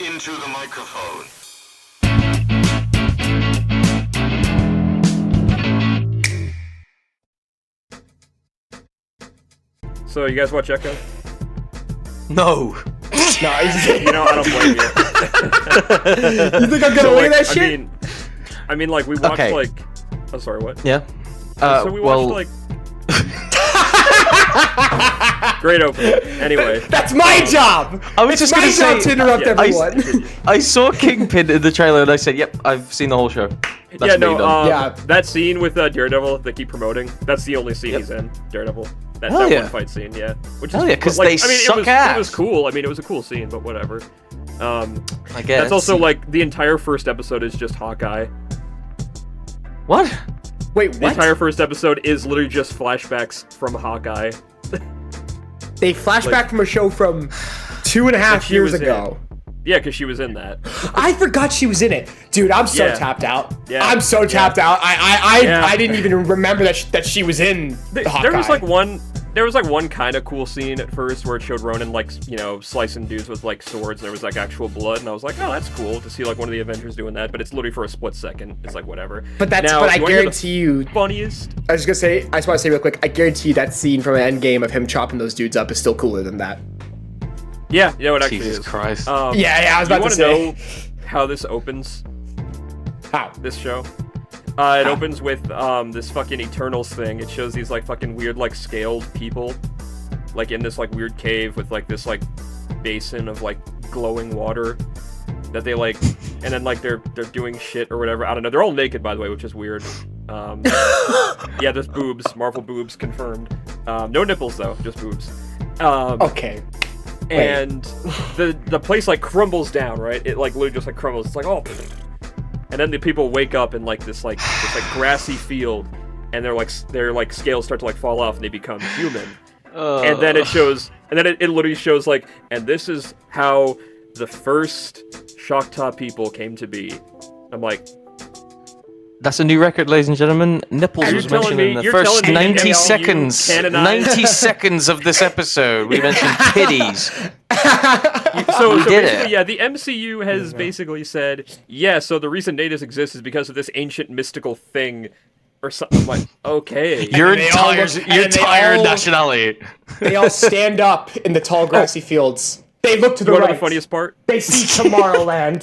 into the microphone. So you guys watch Echo? No. No, You know, I don't blame you. you think I'm gonna win that shit? I mean, like we watched Okay. like. Oh, sorry, what? Yeah. So we watched like. Great opening. Anyway. That's my job. I was just my gonna job say, to interrupt everyone. I saw Kingpin in the trailer and I said, "Yep, I've seen the whole show." That's Yeah, me no. done. Yeah. That scene with Daredevil they keep promoting. That's the only scene Yep. he's in. Daredevil. That Hell yeah. one fight scene. Yeah. Which Hell is yeah, 'cause like, they suck It ass. was cool. I mean, it was a cool scene, but whatever. I guess. That's also like the entire first episode is just Hawkeye. What? Wait, The what? entire first episode is literally just flashbacks from Hawkeye. They flashback from a show from 2.5 she years was ago. Yeah, because she was in that. I forgot she was in it, dude. I'm so Yeah. tapped out. Yeah. I'm so tapped out. Yeah. I didn't even remember that she was in Hawkeye. There was like one kind of cool scene at first where it showed Ronan like slicing dudes with like swords and there was like actual blood and I was like, oh, that's cool to see like one of the Avengers doing that, but it's literally for a split second. It's like whatever. But that's Now, but I you wanna hear the guarantee you. funniest. I just want to say real quick. I guarantee you that scene from Endgame of him chopping those dudes up is still cooler than that. Yeah, you know what actually Jesus is. Christ. Yeah, I was you about to wanna say. know how this opens? How? This show. It opens with this fucking Eternals thing. It shows these like fucking weird like scaled people, like in this like weird cave with like this like basin of like glowing water that they like, and then like they're doing shit or whatever. I don't know. They're all naked by the way, which is weird. Yeah, there's boobs, Marvel boobs confirmed. No nipples though, just boobs. Okay. And the place like crumbles down, right? It like literally just like crumbles. It's like oh. And then the people wake up in like this grassy field, and their scales start to like fall off, and they become human. And then it shows, and then it literally shows like, and this is how the first Shock Top people came to be. I'm like, That's a new record, ladies and gentlemen. Nipples You're was telling mentioned in me- the you're first telling me 90 MCU seconds. canonized- 90 seconds of this episode. We mentioned titties. so did basically, it. yeah, the MCU has basically said, yeah, so the reason natives exist is because of this ancient mystical thing, or something. I'm like, okay. Your they all entire, look- your and they entire all- nationality. They all stand up in the tall grassy fields. They look to the You want to right. know the funniest part? They see Tomorrowland.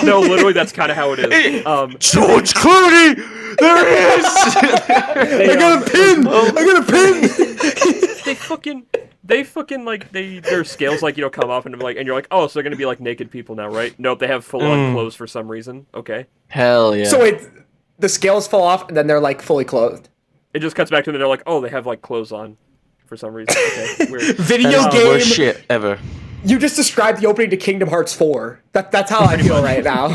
No, literally, that's kind of how it is. George Clooney! There he is! I got a pin! I got a pin! they fucking like their scales like come off and you're like, oh, so they're gonna be like naked people now, right? Nope, they have full on clothes for some reason. Okay, Hell yeah. So wait, the scales fall off and then they're like fully clothed. it just cuts back to them and they're like, oh, they have like clothes on for some reason. Okay, weird. Video That's the game. worst shit ever. You just described the opening to Kingdom Hearts 4. That's how I feel right now.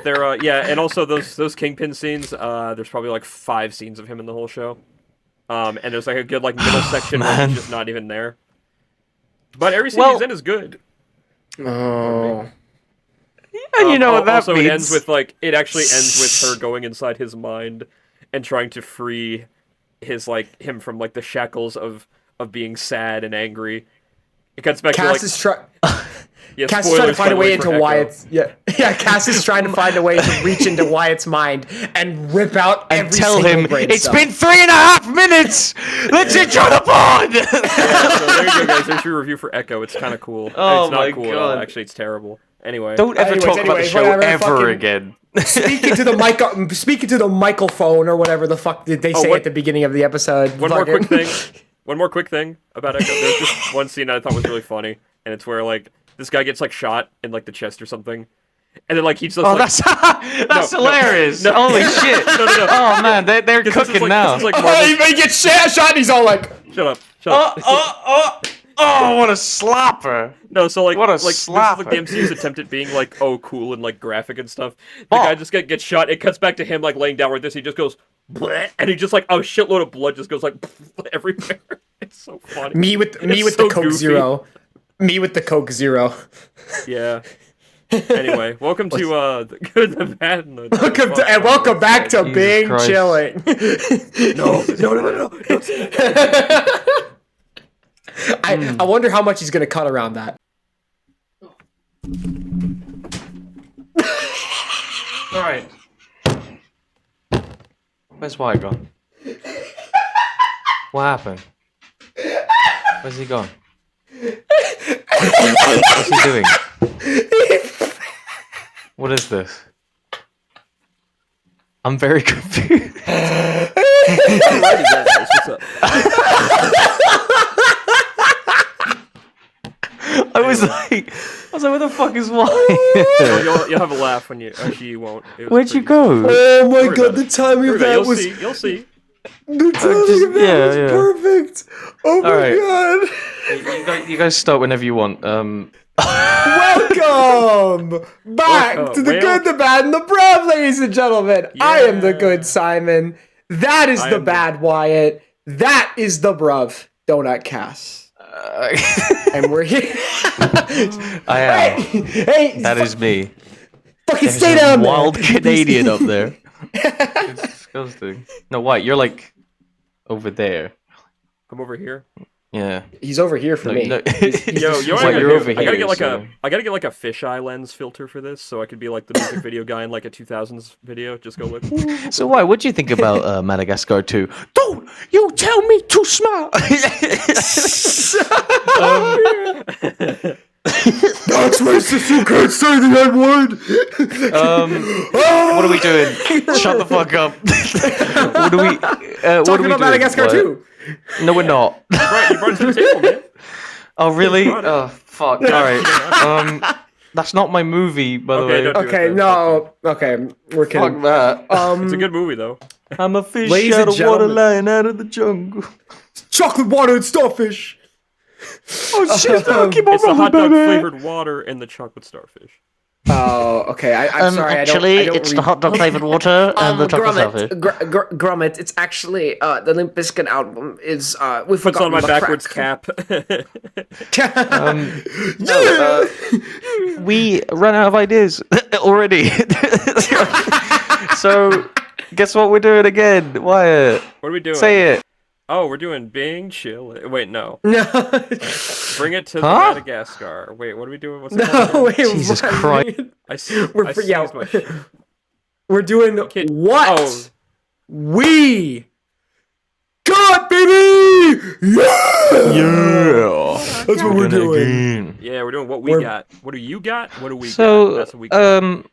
They're yeah, and also those Kingpin scenes. There's probably like 5 scenes of him in the whole show. And there's like a good like middle section where man. he's just not even there. But every scene he's in is good. Oh. And you know what that also, means. it actually ends with her going inside his mind and trying to free him from like the shackles of being sad and angry. It cuts back Cass to is trying. yeah, Cass is trying to spoilers, find a by the way for into Echo. Wyatt's. Yeah. Cass is trying to find a way to reach into Wyatt's mind and rip out and every tell single him, brain it's cell. been 3.5 minutes! Let's enjoy the bond! Yeah, so there you go, guys. There's your review for Echo. It's kind of cool. Oh It's not my cool at all. God. Actually, it's terrible. Anyway. Don't ever talk about the anyways, show whatever, ever fucking- again. Speaking to the microphone or whatever the fuck did they say what- at the beginning of the episode. One more Fucking- quick thing. One more quick thing about Echo. There's just one scene I thought was really funny, and it's where like this guy gets like shot in like the chest or something, and then like he's just Oh, like, that's No, hilarious! no. Holy shit! no. Oh man, they're This is cooking like, now. This is like Oh, Marvel. he gets shot and he's all like, Shut up. Shut up. Oh, what a slapper! No, so like, What a this is slapper. like the MCU's attempt at being like, oh, cool and like graphic and stuff. The guy just gets shot. It cuts back to him like laying down like this. He just goes, bleh, and he just like a shitload of blood just goes like everywhere. It's so funny. me with It's the so Coke goofy. Zero. Me with the Coke Zero. Yeah. Anyway, welcome to the good, the bad, and the Welcome back to Jesus Being Christ. Chilling. No. I wonder how much he's gonna cut around that. All right. Where's Wyatt gone? What happened? Where's he gone? What's he doing? What is this? I'm very confused. I was like, where the fuck is Wyatt? You'll have a laugh when you. Actually, you won't. Where'd you go? Oh my god, the timing of that was. You'll see. The timing of that was perfect. Oh my god. You guys start whenever you want. Welcome back to the well- good, the bad, and the Bruv, ladies and gentlemen. I am the good Simon. That is the bad Wyatt. That is the Bruv. Donut Cast. And we're here. I am. Hey, That is me. fucking There's stay a down there. wild Canadian up there. It's disgusting. No, Wyatt, you're like over there. Come over here. Yeah. He's over here for me. Yo, Wyatt, you're over I gotta here. get like so- I gotta get like a fisheye lens filter for this, so I could be like the music video guy in like a 2000s video. Just go look. So Wyatt, what do you think about Madagascar 2? Don't you tell me to smile. That's racist. You can't say the N word. What are we doing? Shut the fuck up. What are we? What are Talking we about doing? Madagascar What? too. No, we're not. You brought it to the table, man. Oh, really? brought it. Oh, fuck. All right. That's not my movie, by the Okay, way. don't do it Okay, then. no. Okay, we're Fuck kidding. that. It's a good movie though. I'm a fish Ladies out and of water, gentlemen. lying out of the jungle. Chocolate water and starfish. Oh shit! Keep on It's the rolling, hot dog baby. flavored water and the chocolate starfish. Oh, okay. I'm sorry. Actually, I don't it's read... the hot dog flavored water and the chocolate Grommet, starfish. Grommet, it's actually the Limp Bizkit album is we Puts on my the backwards crack. cap. We ran out of ideas already. So, guess what we're doing again? Wyatt, What are we doing? say it. Oh, we're doing Bing Chill. Wait, no. No, Bring it to Huh? the Madagascar. Wait, what are we doing? What's it called? no, wait. Jesus what? Christ. We're I free- yeah. seized my shit. We're doing Kid- what Oh. we got, baby. Yeah, that's what we're doing. Yeah, we're doing what we We're- got. What do you got? What do we got? So, That's what we got.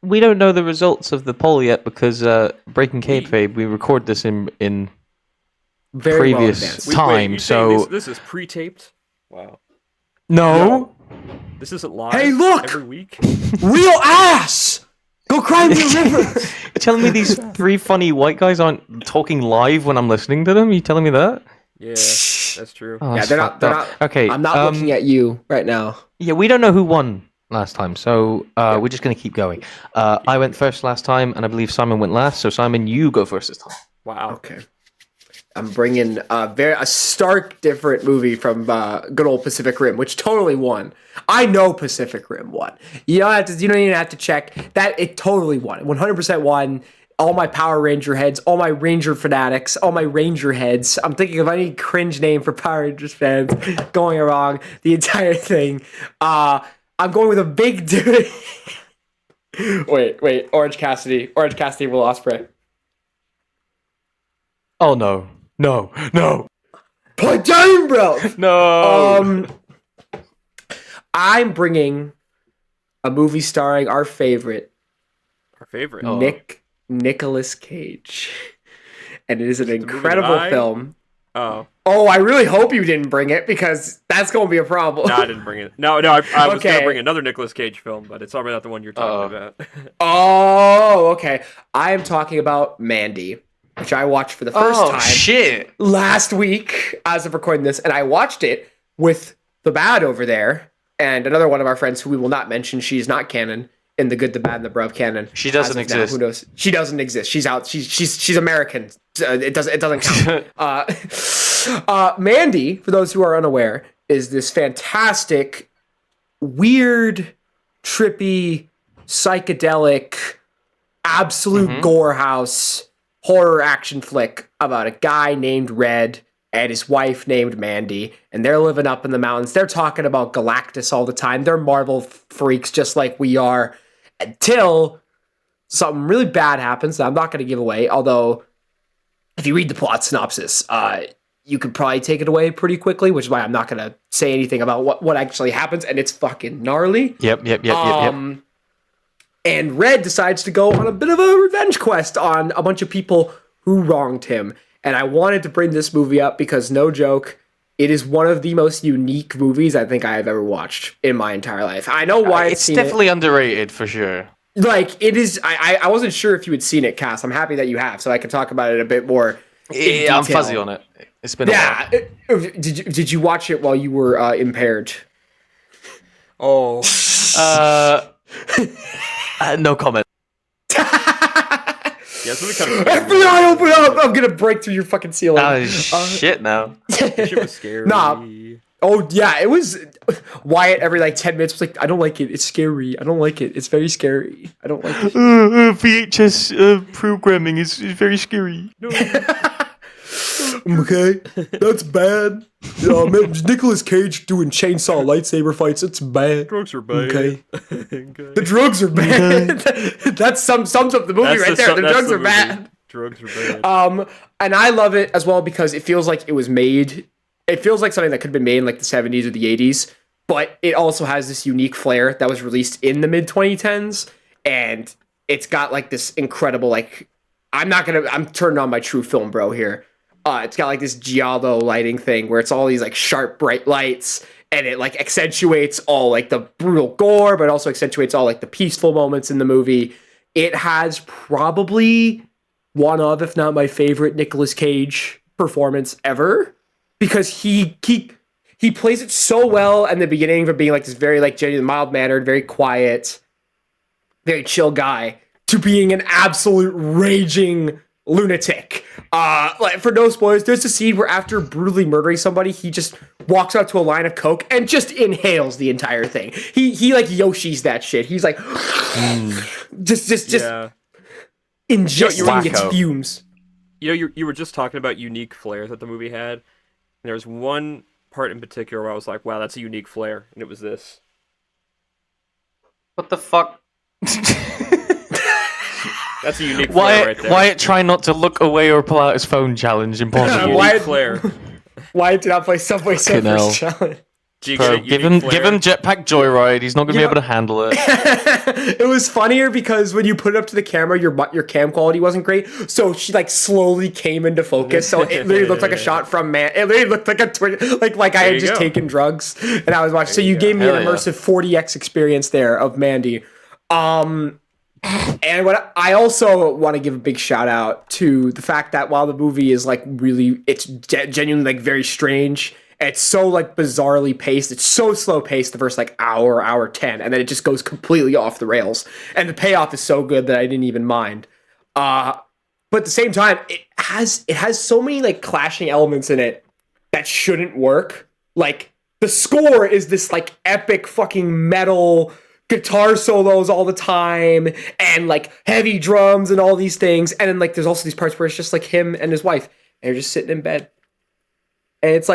we don't know the results of the poll yet because Breaking Kayfabe, we record this in Very well previous advanced. time, you saying so this is pre-taped? Wow. no. This isn't live. Hey, look! Every week. Real ass. Go cry in the river. You're telling me these three funny white guys aren't talking live when I'm listening to them? You telling me that? Yeah, that's true. Oh, Yeah, that's they're not. fucked They're up. not. Okay, I'm not looking at you right now. Yeah, we don't know who won last time, so we're just gonna keep going. I went first last time, and I believe Simon went last. So Simon, you go first this time. Wow. Okay. I'm bringing a stark different movie from good old Pacific Rim, which totally won. I know Pacific Rim won. You don't even have to check that. It totally won. 100% won. All my Power Ranger heads, all my Ranger fanatics, all my Ranger heads. I'm thinking of any cringe name for Power Rangers fans going wrong. The entire thing. I'm going with a big dude. wait. Orange Cassidy, Will Ospreay. Oh no. Put down, bro. No. I'm bringing a movie starring our favorite, Our favorite. Oh. Nicolas Cage, and it is an movie that incredible I- film. Oh. Oh, I really hope you didn't bring it because that's going to be a problem. No, I didn't bring it. No, I was going Okay. to bring another Nicolas Cage film, but it's already not the one you're talking about. Oh, okay. I am talking about Mandy, which I watched for the first time shit. last week as of recording this, and I watched it with the bad over there and another one of our friends who we will not mention. She's not canon in the good, the bad, and the Bruv canon. She doesn't As of now, exist. who knows? She doesn't exist. She's out. She's American. It doesn't count. Mandy, for those who are unaware, is this fantastic, weird, trippy, psychedelic, absolute gorehouse horror action flick about a guy named Red and his wife named Mandy, and they're living up in the mountains. They're talking about Galactus all the time. They're Marvel freaks just like we are, until something really bad happens that I'm not going to give away, although if you read the plot synopsis, you could probably take it away pretty quickly, which is why I'm not going to say anything about what actually happens, and it's fucking gnarly. Yep. And Red decides to go on a bit of a revenge quest on a bunch of people who wronged him. And I wanted to bring this movie up because, no joke, it is one of the most unique movies I think I have ever watched in my entire life. I know why It's definitely underrated for sure. Like, it is. I wasn't sure if you had seen it, Cass. I'm happy that you have, so I can talk about it a bit more. Yeah, I'm fuzzy on it. It's been a while. Did you watch it while you were impaired? Oh. No comment. Yeah, it's really kind of FBI, open up! I'm gonna break through your fucking ceiling. Oh, shit now. That shit was scary. Nah. Oh, yeah, it was... Wyatt, every, 10 minutes, was like, I don't like it. It's scary. I don't like it. It's very scary. I don't like it. VHS programming is very scary. No. Okay, that's bad. Nicolas Cage doing chainsaw lightsaber fights, it's bad. Drugs are bad. Okay. The drugs are bad. That sums up the movie right there. The drugs are bad. Drugs are bad. And I love it as well because it feels like it was made... It feels like something that could have been made in, the 70s or the 80s, but it also has this unique flair that was released in the mid-2010s, and it's got, this incredible, I'm turning on my true film bro here. It's got, this giallo lighting thing where it's all these, sharp, bright lights, and it, accentuates all, the brutal gore, but also accentuates all, the peaceful moments in the movie. It has probably one of, if not my favorite, Nicolas Cage performance ever. Because he plays it so well in the beginning from being this very genuine, mild-mannered, very quiet, very chill guy to being an absolute raging lunatic. For no spoilers, there's a scene where after brutally murdering somebody, he just walks out to a line of coke and just inhales the entire thing. He Yoshi's that shit. He's just ingesting its fumes. You were just talking about unique flares that the movie had. And there was one part in particular where I was like, wow, that's a unique flair. And it was this. What the fuck? That's a unique flair right there. Wyatt try not to look away or pull out his phone challenge. Impossible. Unique flair. Wyatt did not play Subway Surfers challenge. Bro, give him Jetpack Joyride. He's not gonna be able to handle it. It was funnier because when you put it up to the camera, your cam quality wasn't great. So she slowly came into focus. So it literally looked like a shot from man. It literally looked like a twitch, like I had just taken drugs and I was watching. So you gave me an immersive 40x experience there of Mandy. And what I also want to give a big shout out to the fact that while the movie is it's genuinely very strange. It's so bizarrely paced. It's so slow paced the first hour 10, and then it just goes completely off the rails. And the payoff is so good that I didn't even mind. But at the same time, it has so many clashing elements in it that shouldn't work. The score is this epic fucking metal guitar solos all the time, and heavy drums and all these things. And then there's also these parts where it's just him and his wife, and they're just sitting in bed. And it's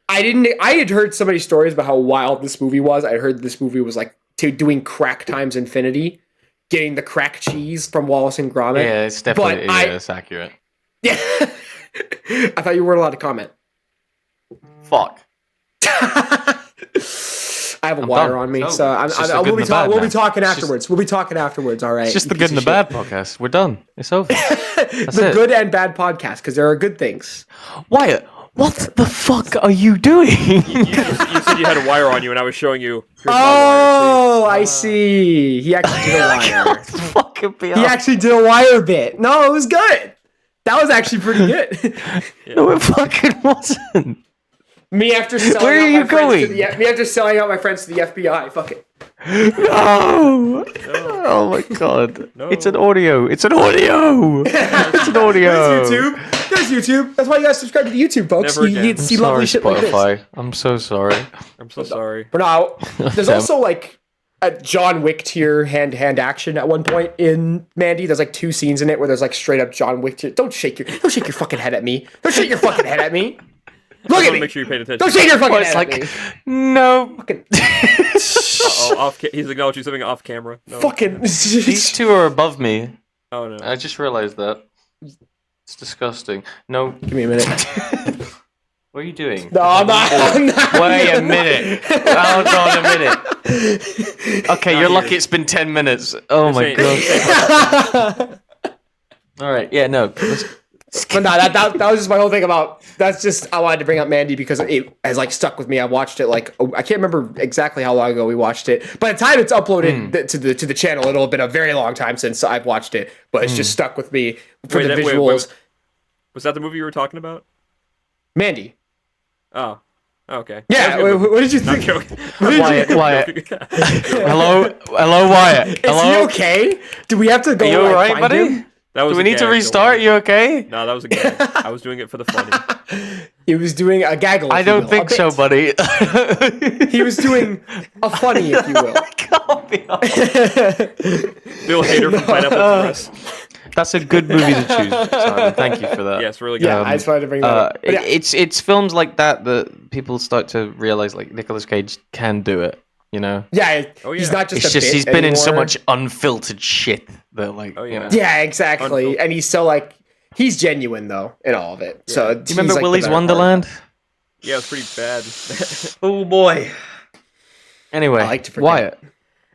I had heard so many stories about how wild this movie was. I heard this movie was doing crack times infinity, getting the crack cheese from Wallace and Gromit. Yeah, it's definitely it's accurate. Yeah. I thought you weren't allowed to comment. Fuck. I have a wire on me, so we'll be talking afterwards. We'll be talking afterwards, all right? It's just the good and the bad podcast. We're done. It's over. The good and bad podcast, because there are good things. Wyatt, what the fuck are you doing? You said you had a wire on you, and I was showing you. Oh, I see. He actually did a wire. Fucking he actually did a wire bit. No, it was good. That was actually pretty good. No, it fucking wasn't. Me after selling Where are you going? Me after selling out my friends to the FBI. Fuck it. No. Oh my god. No. It's an audio. It's an audio. It's an audio. There's YouTube. That's why you guys subscribe to the YouTube, folks. Never You get to see lovely shit like this. I'm so sorry. I'm so sorry. But now, there's also a John Wick tier hand-to-hand action at one point in Mandy. There's 2 scenes in it where there's straight up John Wick tier. Don't shake your fucking head at me. Don't shake your fucking head at me. Look at I me. make sure you paid attention. Don't shake your fucking Well, it's head like, at me. no. Fucking, He's acknowledging something off camera. No. fucking. These two are above me. Oh no. I just realized that. It's disgusting. No. Give me a minute. What are you doing? No, I'm not. Wait a minute. Hold on a minute. Okay, you're lucky it's been 10 minutes. Oh my god. Alright, yeah, no. But no, that was just my whole thing about. That's just I wanted to bring up Mandy because it has like stuck with me. I watched it like I can't remember exactly how long ago we watched it. By the time it's uploaded to the channel, it'll have been a very long time since I've watched it. But it's just stuck with me for the visuals. Was that the movie you were talking about? Mandy. Oh. Okay. Yeah. What did you think? Wyatt. Hello, Wyatt. Is Hello. he okay? Do we have to go? Are you like, alright, find buddy? him? That was Do we a need to gag, restart? don't You okay? worry. No, that was a gag. I was doing it for the funny. He was doing a gaggle. I if you don't will, think a so, bit. buddy. He was doing a funny, if you will. Can't be Bill Hader from Pineapple Express. That's a good movie to choose, Simon. Thank you for that. Yes, really good. Yeah, I just wanted to bring that up. But yeah. It's films like that people start to realize like Nicolas Cage can do it. You know. Yeah, Oh, he's yeah. not just It's a just bit he's been in so anymore. much unfiltered shit that like. Oh, You yeah. know. Yeah, exactly. Unfiltered. And he's so like he's genuine though in all of it. So Do you remember Willy's Wonderland? Yeah, it was pretty bad. Oh boy. Anyway, I like to forget. Wyatt,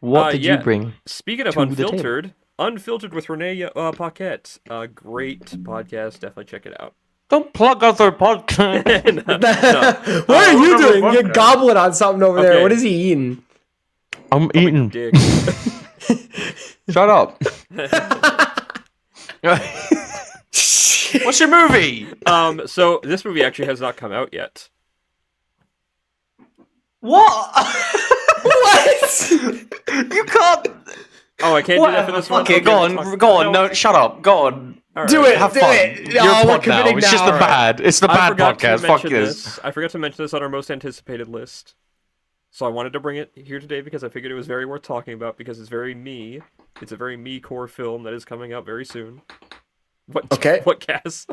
what did yeah. you bring? Speaking of to the table? Unfiltered with Renee Paquette. Great podcast. Definitely check it out. Don't plug other podcasts. No. What are you doing? fuck You're that? gobbling on something over there. Okay. What is he eating? I'm eating. Dick. Shut up. What's your movie? So this movie actually has not come out yet. What? What? You can't. Oh, I can't do that for this one? Okay, go on. Go on. No, shut up. Go on. All right. Do it. Have do fun. it. You're Oh, we're pod now. committing It's just the now. bad. It's the I bad forgot to podcast. Fuck mention this. I forgot to mention this on our most anticipated list. So I wanted to bring it here today because I figured it was very worth talking about because it's very me. It's a very me core film that is coming out very soon. What? Okay. What, Cass?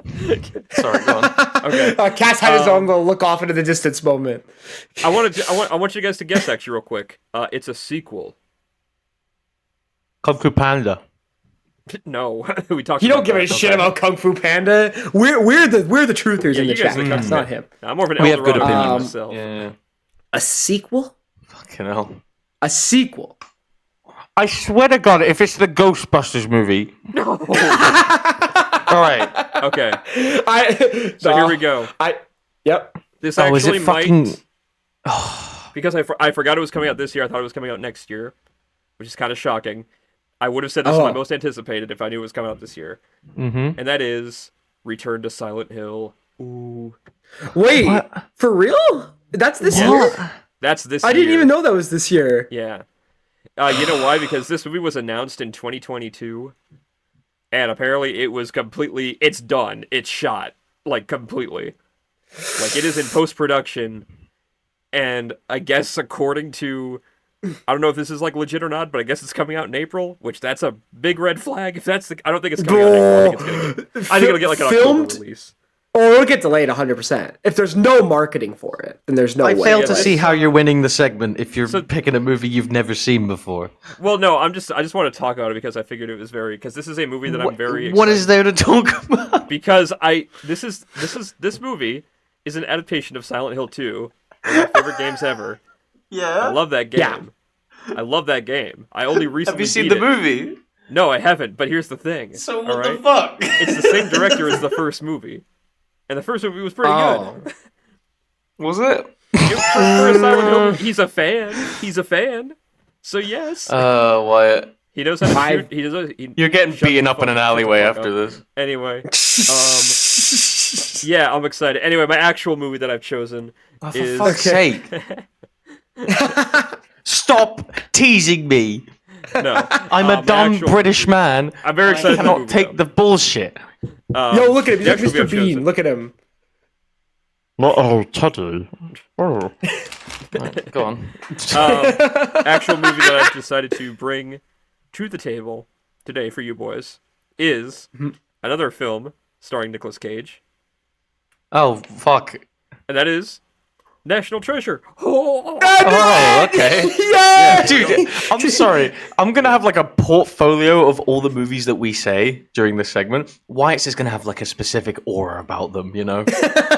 Sorry, go on. Okay. Cass had his own little look off into the distance moment. I want you guys to guess actually real quick. It's a sequel. Kung Fu Panda. No, we talked. You about don't give that. a shit about Kung Fu Panda. We're the truthers Yeah, in the you guys chat. are the It's not him. I'm more of an We have good Eldorado fan opinions. myself. Yeah. A sequel? Fucking hell. A sequel. I swear to God, if it's the Ghostbusters movie. No. All right. Okay. So Here we go. Yep. This Oh, is actually it fucking? might because I forgot it was coming out this year. I thought it was coming out next year, which is kind of shocking. I would have said this is my most anticipated if I knew it was coming out this year, Mm-hmm. and that is Return to Silent Hill. Ooh, Wait, What? for real? That's this year? that's this. I didn't year. even know that was this year. Yeah. You know why? Because this movie was announced in 2022, and apparently it was completely. It's done. It's shot like completely. Like it is in post production, and I guess according to. I don't know if this is like legit or not, but I guess it's coming out in April, which that's a big red flag. If that's I don't think it's coming out in April. I think it'll get like an Filmed? October release. Or it'll get delayed 100%. If there's no marketing for it, then there's no I way. fail Yeah, to like- see how you're winning the segment if you're So- picking a movie you've never seen before. Well, no, I just want to talk about it because I figured it was because this is a movie that I'm very What excited is there to talk about? because this movie is an adaptation of Silent Hill 2, one of my favorite games ever. I Yeah. love that game. Yeah. I love that game. I only recently Have you seen beat the it. movie? No, I haven't. But here's the thing. So all what the right? fuck? It's the same director as the first movie, and the first movie was pretty good. Was it? For a Silent Hill movie, he's a fan. He's a fan. So yes, Wyatt. he knows how to I've- shoot. He does. He, You're getting shut beaten the up in fuck- an shut the alleyway fuck after up. this. Anyway, yeah, I'm excited. Anyway, my actual movie that I've chosen Oh, for is fuck's sake. Stop teasing me. no. I'm a my dumb actual British movie- man. I'm very I excited. for the cannot movie, take the bullshit. though. Yo, look at him. He's the like actual movie Mr. I've Bean. chosen- Look at him. Oh, Teddy. Oh. Right, go on. Actual movie that I've decided to bring to the table today for you boys is another film starring Nicolas Cage. Oh, fuck. and that is National Treasure. Oh, okay. Yeah. Dude, I'm sorry. I'm gonna have like a portfolio of all the movies that we say during this segment. Wyatt's is gonna have like a specific aura about them, you know?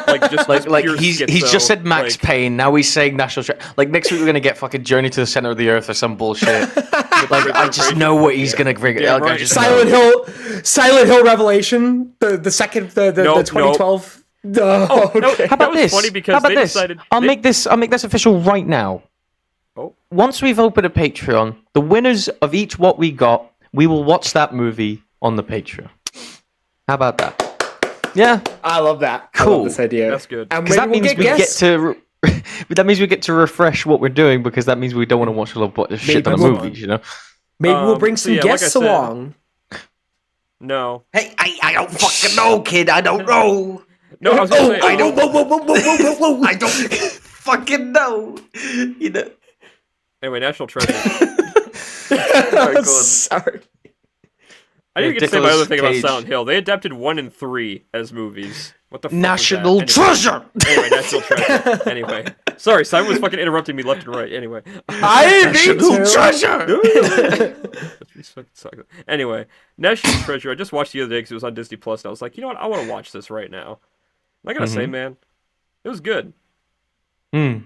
Like pure he's schizo, just said Max like- Payne. Now he's saying National Treasure. Like next week we're gonna get fucking Journey to the Center of the Earth or some bullshit. Like I just know what he's gonna bring. Yeah, Like, I right. just Silent know. Hill Revelation, the second, the 2012. No, no, okay. How about was this? funny because How about they this? decided- I'll they- make this official right now. Oh. Once we've opened a Patreon, the winners of each what we got, we will watch that movie on the Patreon. How about that? Yeah, I love that. I Cool. love this idea. That's good. And because that maybe means we'll we guests. get to. That means we get to refresh what we're doing because that means we don't want to watch a lot of shit ton of we'll- movies, you know. Maybe we'll bring so some yeah, like I guests said- along. No. Hey, I don't fucking know, kid. I don't know. No, I was gonna say, I don't. I don't fucking know. You know. Anyway, National Treasure. God. Sorry. I didn't Yeah, get to say my Nicolas other thing about Cage. Silent Hill. They adapted 1 and 3 as movies. What the fuck was that? National Anyway. Treasure. Anyway, National Treasure. Anyway. Sorry, Simon was fucking interrupting me left and right. Anyway. I didn't mean National to. Treasure. Anyway, National Treasure. I just watched the other day because it was on Disney Plus, and I was like, you know what? I want to watch this right now. I gotta say, man, it was good. Hmm.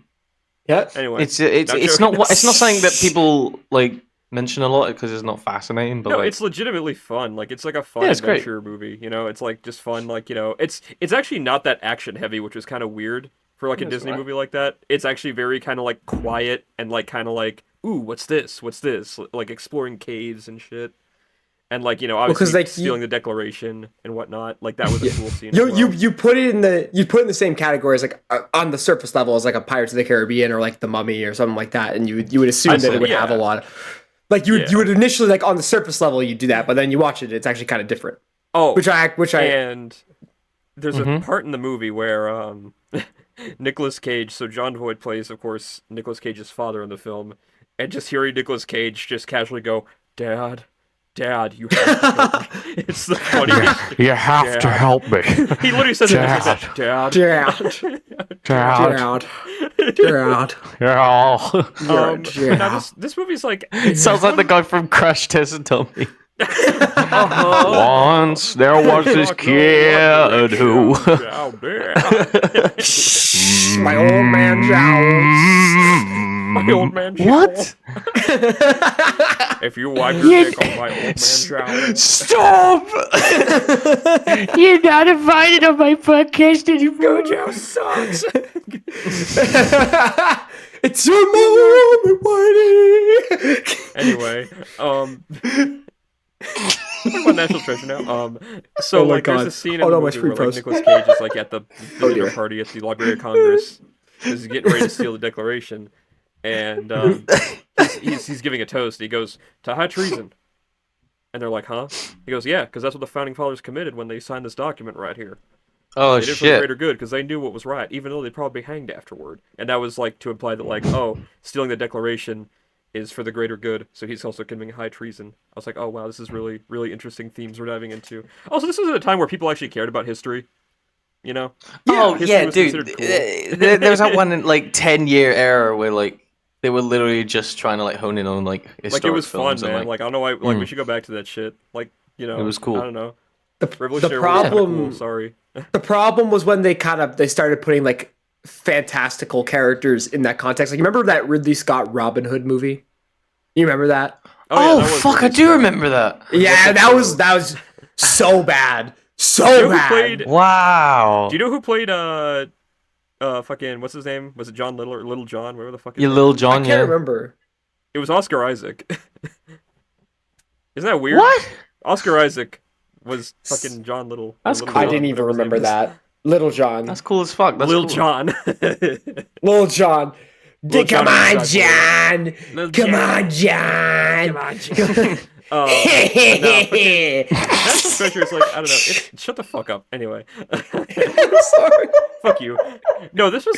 Yeah. Anyway, It's joking. not something that people like mention a lot because it's not fascinating. But No, like, it's legitimately fun. Like, it's like a fun Yeah, it's great. adventure movie. You know, it's like just fun. Like, you know, it's actually not that action heavy, which is kind of weird for like a Disney movie like that. It's actually very kind of like quiet and like kind of like, ooh, what's this? What's this? Like exploring caves and shit. And like, you know, obviously like, stealing the Declaration and whatnot. Like that was a cool scene. You as well. you put it in the same category as like on the surface level as like a Pirates of the Caribbean or like the Mummy or something like that, and you would assume that it would have a lot of like you would initially like on the surface level you do that, but then you watch it, it's actually kind of different. Oh, Which I and there's a part in the movie where Nicolas Cage, so John Voight plays, of course, Nicolas Cage's father in the film, and just hearing Nicolas Cage just casually go, Dad, you have to help me. It's the funniest. you have to help me. He literally says it like that, Dad. Dad. But now this movie's like, It sounds like the guy from Crash Test Dummy. Once there was this kid who. My old man jowls. My old man jowl. What? If you wipe your dick on my old man jowl. Stop! You're not invited on my podcast anymore. Jowl sucks. It's your moment, Whitey. Anyway, talk about National Treasure now. So Oh my like, there's God. a scene in Oh the no, my movie screen where like, froze. Nicolas Cage is like at the dinner dear. party at the Library of Congress. He's getting ready to steal the Declaration, and he's giving a toast. He goes to high treason, and they're like, "Huh?" He goes, "Yeah, because that's what the founding fathers committed when they signed this document right here. Oh They did it for the shit! greater good because they knew what was right, even though they'd probably be hanged afterward." And that was like to imply that like, oh, stealing the Declaration is for the greater good, so he's also committing high treason. I was like, oh wow, this is really, really interesting themes we're diving into. Also, this was at a time where people actually cared about history, you know? Oh history yeah, was dude. considered cool. There was that one in like 10-year era where like they were literally just trying to like hone in on like historic Like, it was fun, films man. and, Like, I don't know why, like, we should go back to that shit. Like, you know, It was cool. I don't know. The Revolutionary War was kinda problem, cool, sorry. the problem was when they started putting like fantastical characters in that context. Like, you remember that Ridley Scott Robin Hood movie? You remember that? Yeah, Oh, that was fuck! I really do fun. remember that. Yeah, that was so bad, so Do you know who bad. played? Wow. Do you know who played? Fucking what's his name? Was it John Little or Little John? Whatever the fuck. You His Lil name. John, I can't yeah. remember. It was Oscar Isaac. Isn't that weird? What? Oscar Isaac was fucking John Little. That's Little cool. I John, didn't even whatever his name remember is. that. Little John. That's cool as fuck. That's Lil cool. John. Lil John. Lil Come John on, is John. Lil Come John. on, John. Come on, John. National Treasure is like, I don't know. Shut the fuck up. Anyway. Sorry. Fuck you. No, this was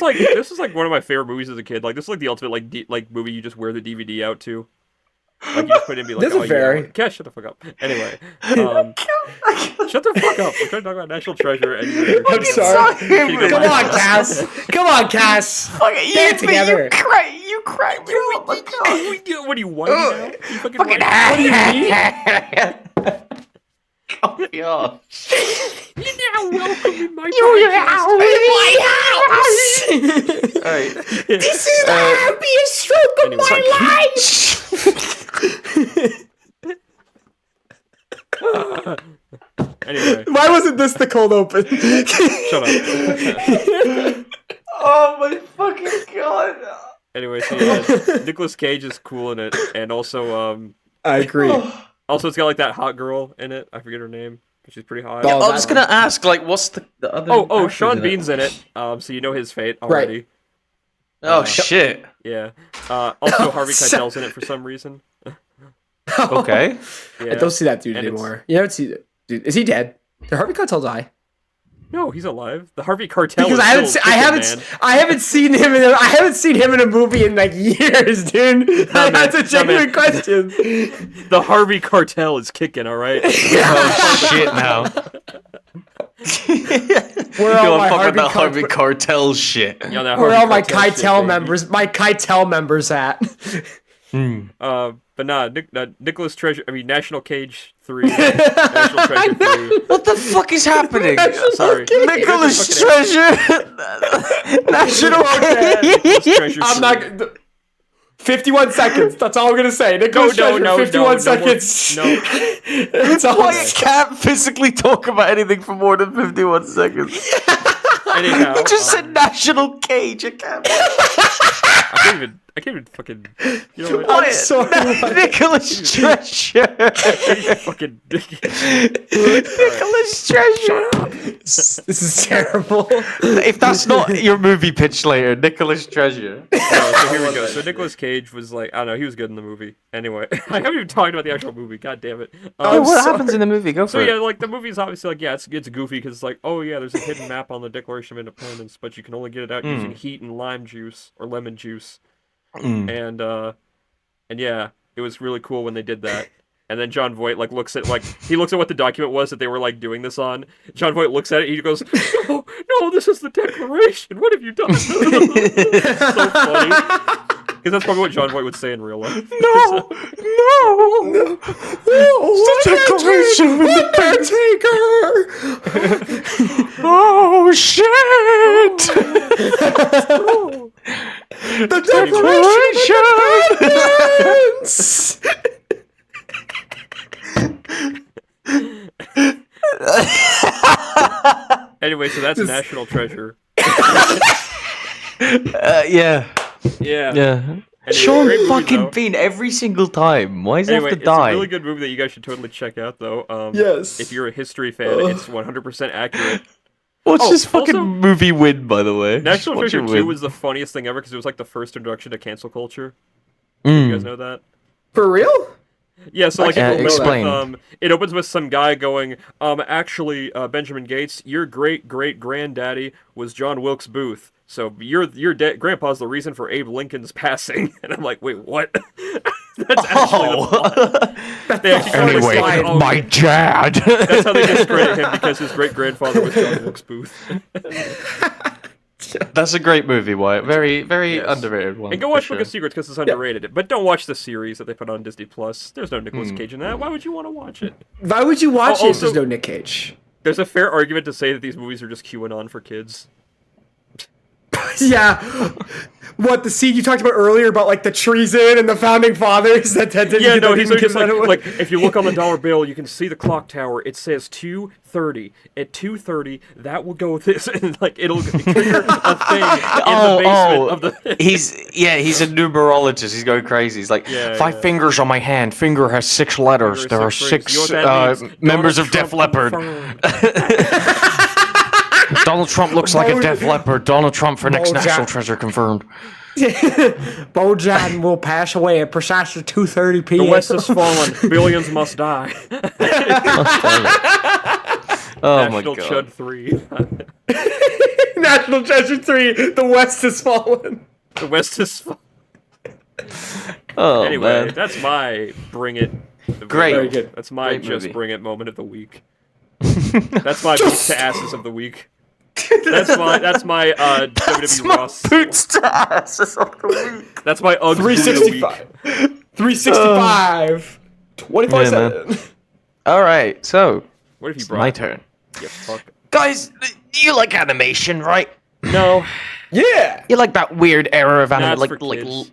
like one of my favorite movies as a kid. Like, this is like the ultimate like movie you just wear the DVD out to. Like you just put it and be like, Doesn't oh vary. yeah, Cash, shut the fuck up. Anyway, shut the fuck up. We're trying to talk about National Treasure, and you're I'm sorry. shitting Come my on, Cass. Come on, Cass. Fucking Get it together. You crack me. Oh my god. What are you whining now? You fucking Fucking whining. What do you mean? Oh yeah. You're now welcome in my In my house. Alright. This is the happiest stroke of my life. Anyway, Why wasn't this the cold open? shut up. Oh my fucking god. Anyway, so yeah, Nicolas Cage is cool in it, and also I agree. also it's got like that hot girl in it. I forget her name, but she's pretty hot. Oh, I was gonna ask, like, what's the other? Oh, actors Sean in it? Bean's in it. So you know his fate already. Oh shit. Yeah. Also Harvey Keitel's in it for some reason. Okay. Yeah. I don't see that dude And it's- anymore. You don't see that dude. Is he dead? Did Harvey Keitel die? No, he's alive. The Harvey Cartel. Because is I haven't, still I kicking, haven't, man. I haven't seen him in. I haven't seen him in a movie in like years, dude. That's a genuine question. The Harvey Cartel is kicking. All right. Oh shit now. Where are all my fucking Harvey Harvey Cartel shit. Yeah, that Where are Harvey all my Cartel shit, Keitel baby. members? My Keitel members at? But nah, Nicholas Treasure. I mean, National Cage 3. National Treasure 3. What the fuck is happening? Sorry. Nicholas Treasure. National Nicholas Treasure I'm 3. not. 51 seconds. That's all I'm gonna say. Nicholas Treasure, 51 seconds. No. That's all. Why can't physically talk about anything for more than 51 seconds? Anyhow, You just said National Cage. I can't. I can't even fucking. You know what? I'm sorry. Nicholas Treasure. Fucking. Nicholas Treasure. This is terrible. If that's not your movie pitch later, Nicholas Treasure. No, so here we go. So Nicolas Cage was like, I don't know, he was good in the movie. Anyway, I haven't even talked about the actual movie. God damn it. What happens in the movie? Go for So it. yeah, like the movie's obviously like, yeah, it's goofy because it's like, oh yeah, there's a hidden map on the Declaration of Independence, but you can only get it out using heat and lime juice or lemon juice. And yeah, it was really cool when they did that. And then John Voight looks at what the document was that they were like doing this on. John Voight looks at it, he goes, no, this is the Declaration. What have you done? It's so funny. Because that's probably what John Voight would say in real life. No. It's the Declaration of Independence. Oh shit! The Declaration of Independence. Anyway, so that's National Treasure. Yeah. Yeah. Anyway, Sean great movie, fucking though. Bean every single time. Why does he Anyway, have to it's die? a really good movie that you guys should totally check out, though. Yes. If you're a history fan, it's 100% accurate. What's this fucking also- movie win, by the way? National What's Treasure your 2 win? was the funniest thing ever because it was like the first introduction to cancel culture. You guys know that? For real? Yeah, so like Yeah, it, opens explain. with, it opens with some guy going, actually, Benjamin Gates, your great-great-granddaddy was John Wilkes Booth. So your grandpa's the reason for Abe Lincoln's passing. And I'm like, wait, what? That's actually the plot. They actually try to Anyway, explain, oh, my dad. that's how they discredit him because his great-grandfather was John Wilkes Booth. That's a great movie, Wyatt. Very, very Yes. underrated one. And go for watch sure. Book of Secrets because it's underrated. But don't watch the series that they put on Disney Plus. There's no Nicolas Cage in that. Why would you want to watch it? Why would you watch it if also- there's no Nick Cage? There's a fair argument to say that these movies are just QAnon for kids. Yeah. What, the scene you talked about earlier about like the treason and the founding fathers that didn't Yeah, no, he's even just give that away? like if you look on the dollar bill, you can see the clock tower. It says 2:30. At 2:30, that will go with this, and like it'll trigger a thing in the basement of the. he's a numerologist. He's going crazy. He's like, Yeah, five yeah. fingers on my hand. Finger has 6 letters. There are Six rings. 6 You know what that means? members Donald of Def Trump Leppard. confirmed. Donald Trump looks like a Def Leppard. Donald Trump for next Bojack. National Treasure confirmed. Bojan will pass away at precisely 2:30 p.m. The West has fallen. Billions must die. Oh my National god. Chud 3. National Treasure 3, The West has fallen. The West has fallen. Oh Anyway, man. that's my bring it. Great. Very good. That's my Great just movie. bring it moment of the week. That's my boots to asses of the week. That's my WWE Ross. Boots to asses of the week. That's my Uggs boot of the week. 365. 24/7. All right, so What if you it's brought my turn. Yeah, fuck. Guys, you like animation, right? No. Yeah. You like that weird era of Nah, animation, it's for kids.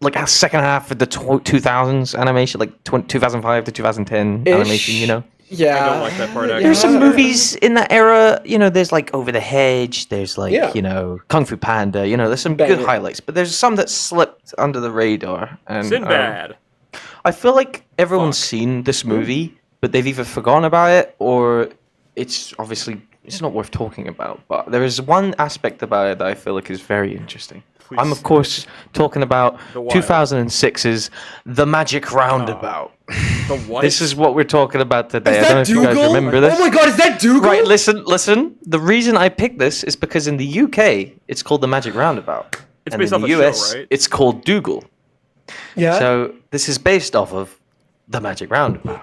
like a second half of the 2000s animation, like 2005 to 2010 animation, you know? Yeah. I don't like that part, actually. There's some movies in that era, you know, there's like Over the Hedge, there's like, Yeah. you know, Kung Fu Panda, you know, there's some Banger. good highlights, but there's some that slipped under the radar. And Sinbad. I feel like everyone's Fuck. seen this movie, but they've either forgotten about it or it's obviously it's not worth talking about. But there is one aspect about it that I feel like is very interesting. Please I'm of say course talking about The Wild. 2006's The Magic Roundabout. The what? This is what we're talking about today. Is I don't know that if you guys Dougal? remember this. Oh my god, is that Dougal? Right, listen. The reason I picked this is because in the UK it's called The Magic Roundabout. It's and based in off the a show, US right? it's called Dougal. Yeah. So this is based off of The Magic Roundabout,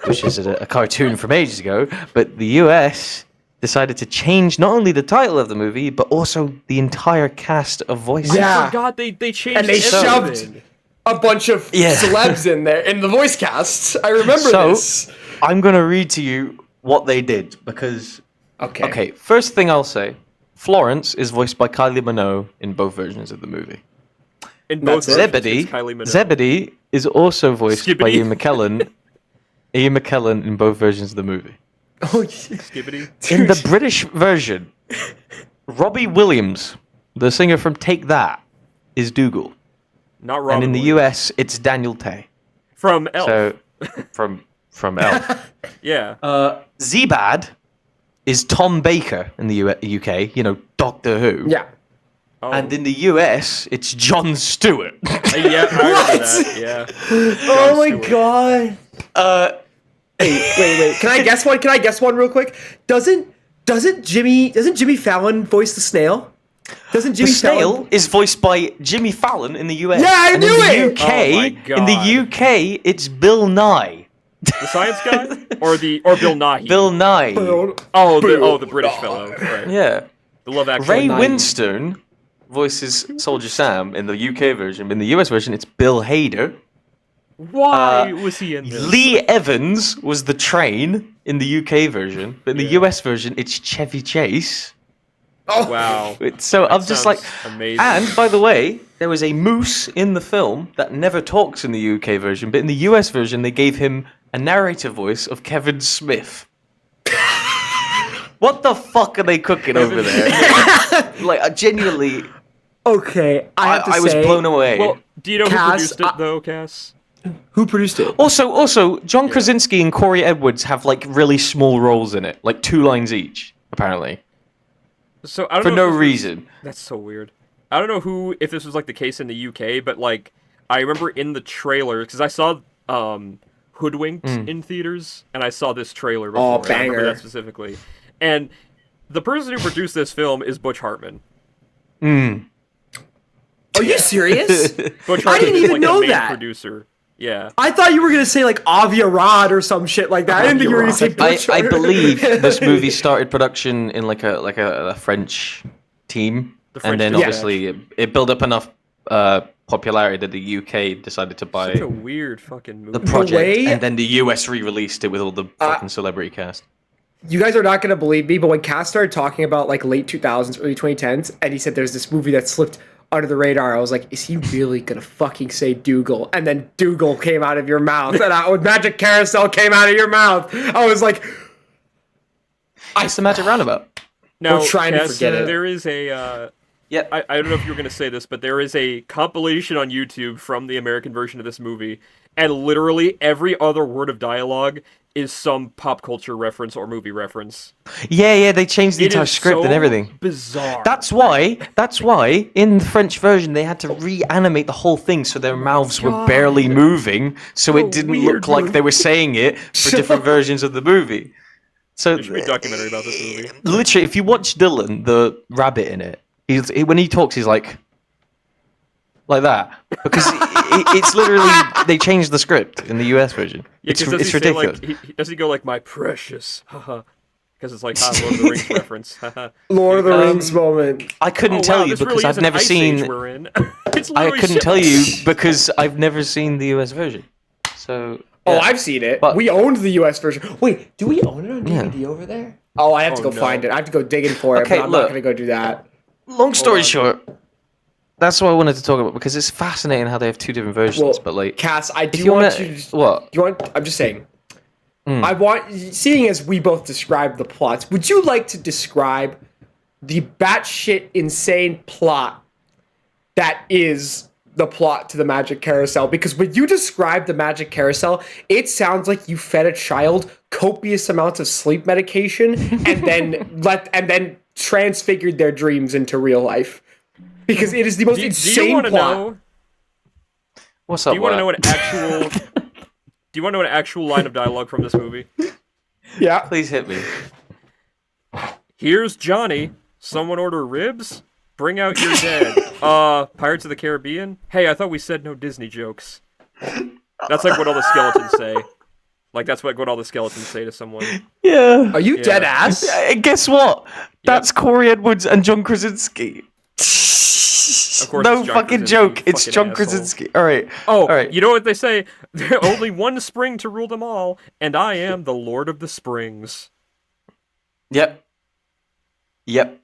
which is a cartoon from ages ago. But the US decided to change not only the title of the movie, but also the entire cast of voices. Yeah. I forgot they changed And they everything. shoved a bunch of Yeah. celebs in there in the voice casts. I remember So this. I'm going to read to you what they did because, okay, first thing I'll say, Florence is voiced by Kylie Minogue in both versions of the movie. In both That's it. versions, it's Kylie Minogue. Zebedee is also voiced by Skibbity. Ian McKellen. Ian McKellen in both versions of the movie. Oh, yeah. Skibbity. In the British version, Robbie Williams, the singer from Take That, is Dougal. Not Robin And in the Williams. US, it's Daniel Tay. From Elf. So, from Elf. Yeah. Zebad is Tom Baker in the UK, you know, Doctor Who. Yeah. Oh. And in the US, it's Jon Stewart. Yeah, I remember What? that. Yeah. Oh my Stewart. god. Wait. Can I guess one? Can I guess one real quick? Doesn't Jimmy Fallon voice the snail? Doesn't The Jimmy snail Fallon? is voiced by Jimmy Fallon in the US. Yeah, I and knew in the it! UK, Oh my in the God. UK, it's Bill Nye. The science guy? or Bill Nighy? Bill Nye. The British fellow. Right. Yeah. The Love Actually. Ray Nye. Winstone voices Soldier Sam in the UK version. In the US version, it's Bill Hader. Why was he in this? Lee Evans was the train in the UK version, but in the US version, it's Chevy Chase. Oh, Wow. So I'm just like, sounds amazing. and by the way, there was a moose in the film that never talks in the UK version, but in the US version, they gave him a narrator voice of Kevin Smith. What the fuck are they cooking over there? Like, genuinely, okay. I have to I was say, blown away. Well, do you know who Cass, produced it, though, Cass? who produced it? Also, John Krasinski and Corey Edwards have like really small roles in it, like 2 lines each, apparently, So I don't for know no if this was- reason. That's so weird. I don't know if this was like the case in the UK, but like I remember in the trailer because I saw Hoodwinked in theaters, and I saw this trailer before. Oh, and I remember banger. that specifically. And the person who produced this film is Butch Hartman. Are you serious? Butch I Hartman didn't is even like know the main that. producer. Yeah. I thought you were gonna say like Avia Rod or some shit like that. I didn't think you were gonna say Butch I Hartman. believe this movie started production in like a French team, French and then team. obviously it built up enough popularity that the UK decided to buy Such a weird fucking movie. the project, way- and then the US re-released it with all the fucking celebrity cast. You guys are not gonna believe me, but when Cass started talking about like late 2000s, early 2010s, and he said there's this movie that slipped under the radar, I was like, is he really gonna fucking say Dougal? And then Dougal came out of your mouth, and Magic Carousel came out of your mouth. I was like, It's the Magic Roundabout. Now, We're trying to Cass, forget it. there is a. Yeah. I don't know if you were going to say this, but there is a compilation on YouTube from the American version of this movie, and literally every other word of dialogue is some pop culture reference or movie reference. Yeah, they changed the It entire is script so and everything. Bizarre. That's why in the French version they had to reanimate the whole thing so their mouths were barely moving, so it didn't weird look like they were saying it for different versions of the movie. So There should be a documentary about this movie. literally, if you watch Dylan, the rabbit in it, when he talks, he's like, like that, because it's literally they changed the script in the US version. Yeah, It's 'cause does he say, ridiculous. like, does he go like my precious? Haha. Because it's like Lord of the Rings reference. Haha. Lord of the Rings moment. I couldn't Oh, tell wow, you this because really I've is an never ice age seen. we're in. It's I literally couldn't shit. tell you because I've never seen the US version. So. Oh, yeah. I've seen it. But- We owned the US version. Wait, do we own it on DVD over there? Oh, I have to Oh, go no. find it. I have to go digging for it, Okay, but I'm look. not going to go do that. Long story on. short, that's what I wanted to talk about because it's fascinating how they have two different versions. Well, but like, Cass, I do you want wanna- you to... what? Do you want... I'm just saying. I want... Seeing as we both described the plots, would you like to describe the batshit insane plot that is the plot to the Magic Carousel? Because when you describe the Magic Carousel, it sounds like you fed a child copious amounts of sleep medication and then transfigured their dreams into real life. Because it is the most Do you insane want to plot. know? What's Do up? you want to Wyatt? know an actual? Do you want to know an actual line of dialogue from this movie? Yeah. Please hit me. Here's Johnny. Someone order ribs? Bring out your dead. Pirates of the Caribbean? Hey, I thought we said no Disney jokes. That's like what all the skeletons say. Like, that's like what all the skeletons say to someone. Yeah. Are you dead ass? Guess what? That's Corey Edwards and John Krasinski. Of course, No it's John fucking Krasinski, joke. you It's fucking John asshole. Krasinski. All right. Oh, all right. You know what they say? There's only one spring to rule them all, and I am the Lord of the Springs. Yep. Yep.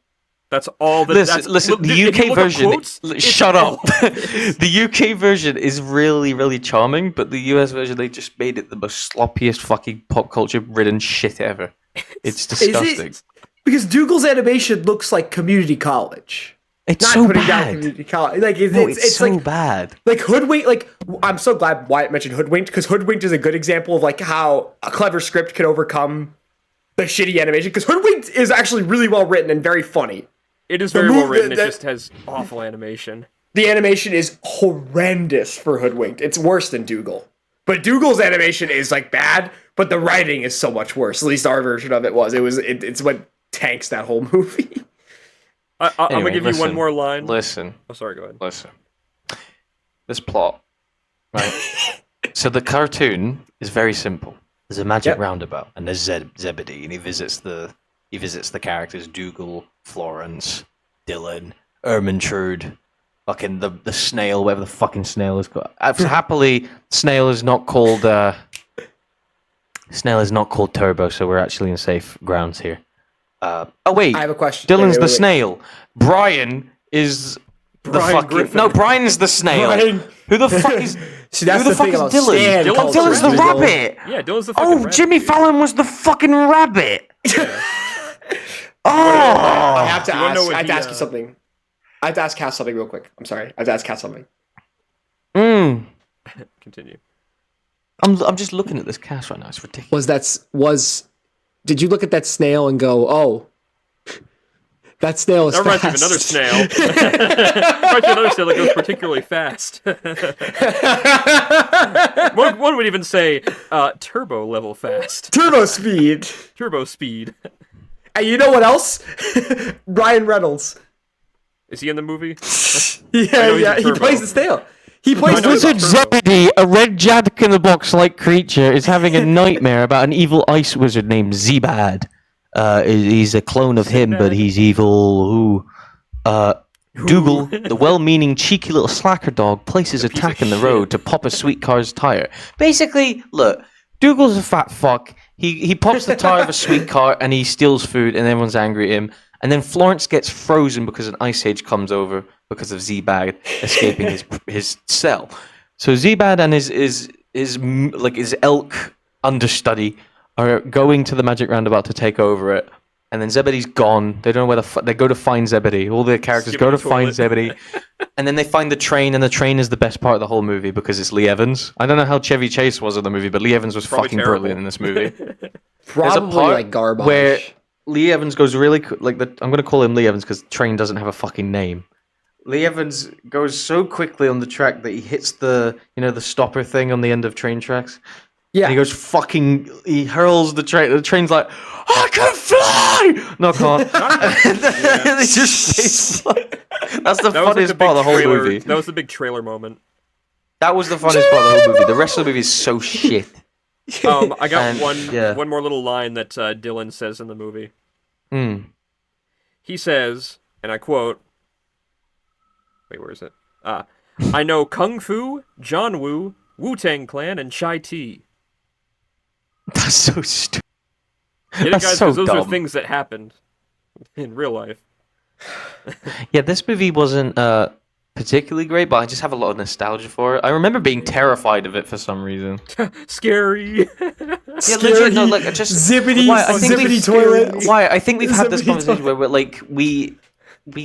That's all that. Listen, that's, listen. if The you UK look up version. quotes, it's Shut all- up. The UK version is really, really charming, but the US version they just made it the most sloppiest fucking pop culture ridden shit ever. It's disgusting. Is it? Because Dougal's animation looks like community college. It's Not so putting down bad. community college. Like No, it's so like bad. like Hoodwinked. Like I'm so glad Wyatt mentioned Hoodwinked because Hoodwinked is a good example of like how a clever script can overcome the shitty animation. Because Hoodwinked is actually really well written and very funny. It is very well written. the- It just has awful animation. The animation is horrendous for Hoodwinked. It's worse than Dougal. But Dougal's animation is like bad, but the writing is so much worse. At least our version of it was. It's what tanks that whole movie. I'm gonna Anyway, give you one listen, more line. Listen. Oh, sorry. Go ahead. Listen. This plot, right? So the cartoon is very simple. There's a magic Yep. roundabout, and there's Zebedee, and he visits the characters Dougal, Florence, Dylan, Ermintrude, fucking the snail, whatever the fucking snail is called. Happily, snail is not called Turbo, so we're actually in safe grounds here. Oh wait, I have a question. Dylan's Wait. the snail. Brian is the Brian fucking Griffin. no. Brian's the snail. Brian- Who the fuck is? See, that's who the the fuck thing is about Dylan? Stan Dylan's Dylan's the culture. rabbit. Yeah, Dylan's the fucking Oh, rabbit, Jimmy dude. Fallon was the fucking rabbit. Oh, I have to you wanna know ask. what I have to he, ask you something. I have to ask Cass something real quick. I'm sorry. I have to ask Cass something. Continue. I'm just looking at this cast right now. It's ridiculous. Did you look at that snail and go, oh, that snail is That reminds me of fast. another snail. Reminds me of another snail that goes particularly fast. one would even say turbo level fast. Turbo speed. Turbo speed. And you know what else? Ryan Reynolds. Is he in the movie? Yeah, know he's yeah. a He turbo. plays the snail. He plays I know the he's a Zebedee, a red Jack in the Box like creature, is having a nightmare about an evil ice wizard named Zebad. He's a clone of him, but Zebad. he's evil. Dougal, the well-meaning, cheeky little slacker dog, places a piece tack of in the shit. road to pop a sweet car's tire. Basically, look, Dougal's a fat fuck. He pops the tire of a sweet car and he steals food, and everyone's angry at him. And then Florence gets frozen because an ice age comes over because of Zebad escaping his cell. So Zebad and his elk understudy are going to the magic roundabout to take over it. And then Zebedee's gone. They don't know where they go to find Zebedee. All the characters Skipping go to the find toilet. Zebedee. And then they find the train, and the train is the best part of the whole movie because it's Lee Evans. I don't know how Chevy Chase was in the movie, but Lee Evans was Probably fucking terrible. brilliant in this movie. There's a Probably part like garbage. where Lee Evans goes really I'm going to call him Lee Evans because train doesn't have a fucking name. Lee Evans goes so quickly on the track that he hits the stopper thing on the end of train tracks, Yeah. And he goes fucking. He hurls the train. The train's like, I can fly. No, I can't. And it just stays flying. That's the funniest part of the whole movie. That was the big trailer moment. That was the funniest part of the whole movie. The rest of the movie is so shit. I got And, one more little line that Dylan says in the movie. Mm. He says, and I quote, wait, where is it? I know Kung Fu, John Woo, Wu-Tang Clan, and Chai Tea. That's so stupid. Get it, That's guys, so because those are dumb. things that happened in real life. Yeah, this movie wasn't particularly great, but I just have a lot of nostalgia for it. I remember being terrified of it for some reason. Scary. Yeah, legit, no, like, just zippity, why, I think zippity toilet. Why? I think we've had this Zippity conversation where we're like we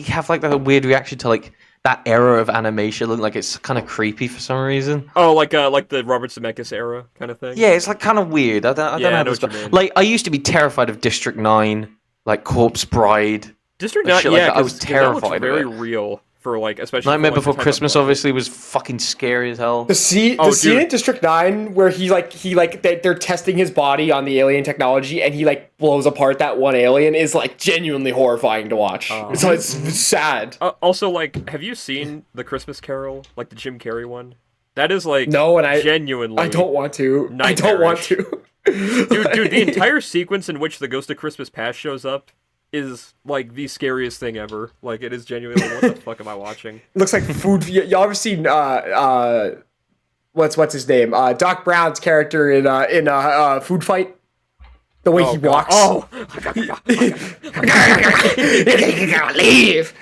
have like a weird reaction to like that era of animation, looking like it's kind of creepy for some reason. Oh, like the Robert Zemeckis era kind of thing. Yeah, it's like kind of weird. I don't know I how know this what you go- mean. Like I used to be terrified of District 9, like Corpse Bride. District Like 9, shit like yeah, that. I was 'cause that looks terrified of very it. real for like, especially Nightmare for, like, Before the type of Christmas plot. obviously was fucking scary as hell. The scene dude. in District 9 where they're testing his body on the alien technology and he like blows apart that one alien is like genuinely horrifying to watch. So it's sad. Also, like, have you seen the Christmas Carol, like the Jim Carrey one? That is like No, and I genuinely. I don't want to. I don't want to. Dude, the entire sequence in which the Ghost of Christmas Past shows up is like the scariest thing ever. Like, it is genuinely like, what the fuck am I watching? Looks like food. Y'all ever seen what's his name? Doc Brown's character in Food Fight. The way he God. walks. Oh, Leave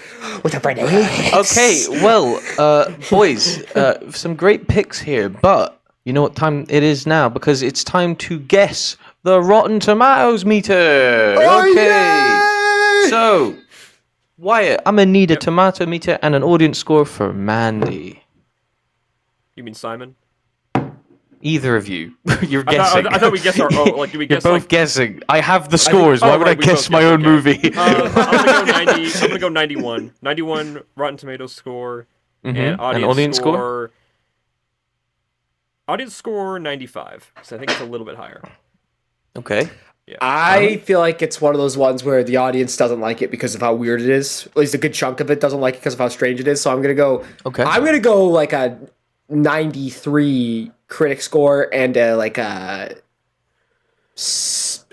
with a brain. Okay, well, boys, some great picks here, but you know what time it is now? Because it's time to guess the Rotten Tomatoes meter. Oh, Okay, yay! so Wyatt, I'm gonna need a tomato meter and an audience score for Mandy. you mean Simon? Either of you, you're I guessing. thought we guessed our. Oh, like, do we You're guess both like? guessing. I have the scores. Why would I we guess both my guessed, own okay. movie? I'm gonna go 90. I'm gonna go 91. 91 Rotten Tomatoes score and audience score? score. Audience score 95. So I think it's a little bit higher. Okay. Yeah. I feel like it's one of those ones where the audience doesn't like it because of how weird it is. At least a good chunk of it doesn't like it because of how strange it is. So I'm gonna go. Okay. I'm gonna go like a 93 critic score and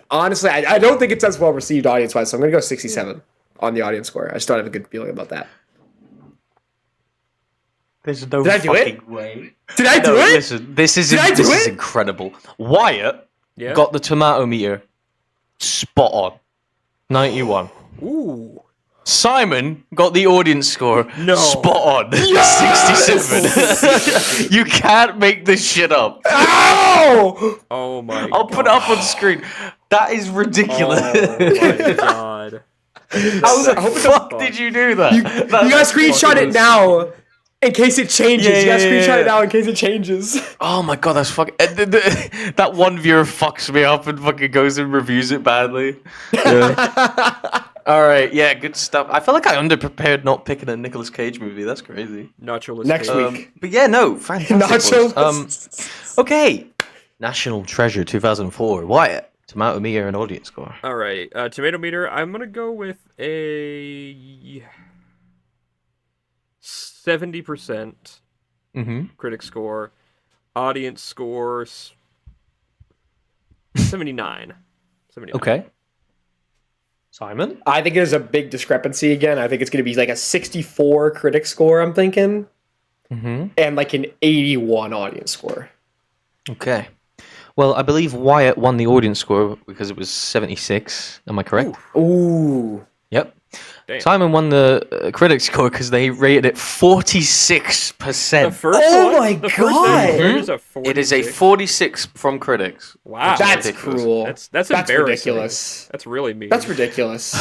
honestly, I don't think it's as well received audience wise. So I'm gonna go 67 on the audience score. I just don't have a good feeling about that. There's no Did I do it? way. Did I do No, it? listen, this is Did I do this is it? incredible. Wyatt Yeah. got the tomato meter spot on, 91. Ooh. Simon got the audience score No. spot on, 67. You can't make this shit up. Ow! Oh my. I'll put it up on screen. That is ridiculous. Oh my god. How the fuck did you do that? You gotta screenshot it now in case it changes. Yeah, You gotta yeah, screenshot yeah. it now in case it changes. Oh my god, that's fucking. That one viewer fucks me up and fucking goes and reviews it badly. Yeah. All right, yeah, good stuff. I feel like I underprepared not picking a Nicolas Cage movie. That's crazy. Nacho Next List. week. But yeah, no, fantastic. Nacho boys. Okay, National Treasure 2004. Wyatt, tomato meter and audience score. All right, tomato meter. I'm gonna go with a 70% Mm-hmm. critic score. Audience scores 79. 79. Okay. Simon. I think there's a big discrepancy again. I think it's gonna be like a 64 critic score, I'm thinking, Mm-hmm. and like an 81 audience score. Okay. Well, I believe Wyatt won the audience score because it was 76. Am I correct? Ooh. Yep. Damn. Simon won the critics score because they rated it 46%. The first Oh one? my The first God. one is a 46. It is a 46 from critics. Wow. That's ridiculous. cruel. That's That's embarrassing. ridiculous. That's really mean. That's ridiculous.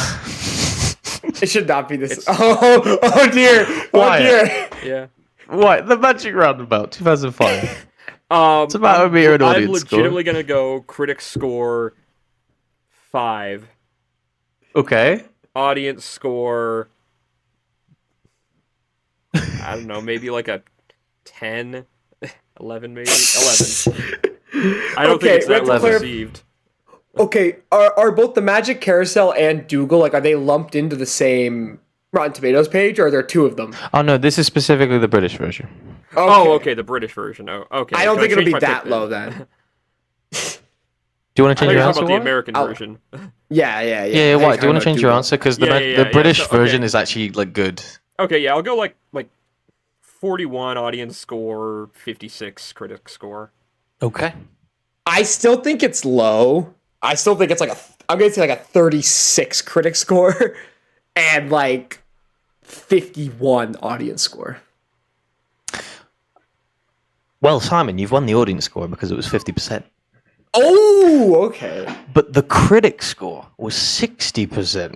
It should not be this. Oh dear. Oh Why? dear. Yeah. What? The Magic Roundabout, 2005. It's about me or an I'm audience score? legitimately gonna go critic score 5. Okay. Audience score, I don't know, maybe like a 10, 11 maybe? 11. I don't think it's that we well have to received. Okay, are both the Magic Carousel and Dougal, like, are they lumped into the same Rotten Tomatoes page, or are there two of them? Oh no, this is specifically the British version. Oh, okay, the British version. Oh, okay. I don't Can think it'll change be my that pick low then. Do you want to I change your thought answer? about the Wyatt? American version. Yeah. Yeah, why? Do you want to change your answer? Because the Yeah, British so, okay. version is actually like good. Okay, yeah, I'll go like 41 audience score, 56 critic score. Okay. I still think it's low. I still think it's like I'm gonna say like a 36 critic score and like 51 audience score. Well, Simon, you've won the audience score because it was 50%. Oh, okay. But the critic score was 60%.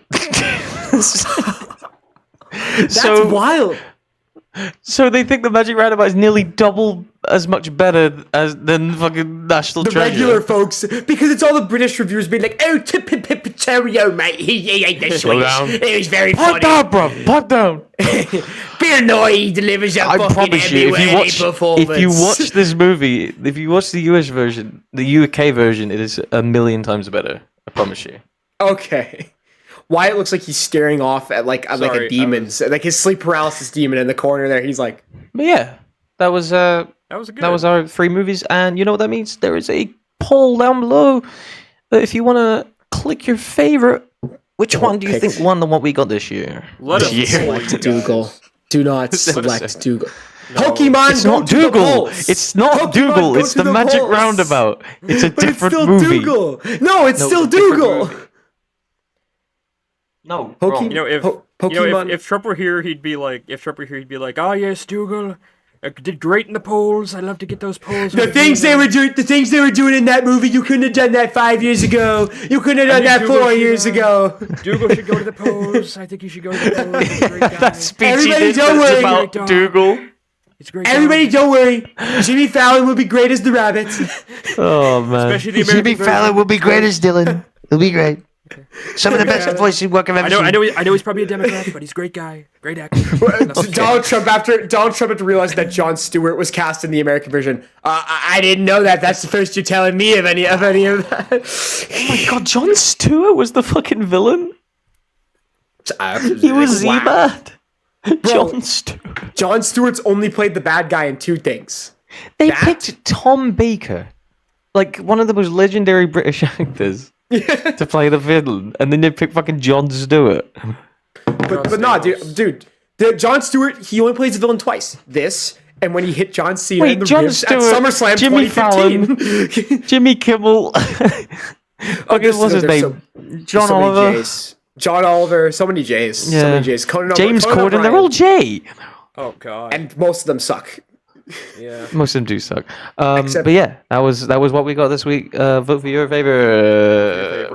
That's wild. So they think the Magic Roundabout is nearly double as much better than fucking National The Treasure. regular folks, because it's all the British reviewers being like, "Oh, Tipperio, mate, he ain't the Slow sweet. down. It was very Pipe funny. down, bro. Pipe down. Beer Noy, he delivers a I fucking promise you, performance. if you watch this movie, if you watch the US version, the UK version, it is a million times better. I promise you. Okay. Wyatt looks like he's staring off at like a Sorry, demon's, like his sleep paralysis demon in the corner there. He's like, But yeah, that was That was good. that was our 3 movies, and you know what that means? There is a poll down below. If you want to click your favorite, which one do you think won the one we got this year? Let us select Dougal. Do not say. select Dougal. Pokemon, It's go not to the Dougal. polls. It's not Pokemon, Dougal. go It's to the Magic polls. Roundabout. It's a But it's different still movie. Dougal. No, it's No, still it's a different Dougal. movie. No, Pokemon- wrong. You know, if Pokemon. if Trump were here, he'd be like, "Ah, yes, Dougal, did great in the polls. I'd love to get those polls." The things they were doing in that movie, you couldn't have done that 5 years ago. You couldn't have done that Dougal 4 should, years ago. Dougal should go to the polls. I think he should go to the polls. He's a great guy. That speech Everybody he did don't was worry. about Dog. Dougal. He's a great. Everybody, guy. don't worry. Jimmy Fallon will be great as the rabbit. Oh man. Especially the American version. will be great as Dylan. He'll be great. Some of the best voices work I've ever I know he's probably a Democrat, but he's a great guy, great actor. Donald Trump after realizing that Jon Stewart was cast in the American version. I didn't know that. That's the first you're telling me of any of that. Oh my god, Jon Stewart was the fucking villain? He was Z-Bad. Jon Stewart. Jon Stewart's only played the bad guy in 2 things. They That- picked Tom Baker, like one of the most legendary British actors, to play the villain, and then they picked fucking Jon Stewart. But no, dude, Jon Stewart, he only plays the villain twice. This, and when he hit John Cena in Wait, the Jon ribs Stewart, at SummerSlam Jimmy 2015. Jimmy Kimmel. What's his name? John so many Oliver. J's. John Oliver, so many J's. So Yeah. many J's. James Corden. They're all J. Oh god. And most of them suck. Yeah. Most of them do suck. Except- But yeah, that was what we got this week. Vote for your favorite.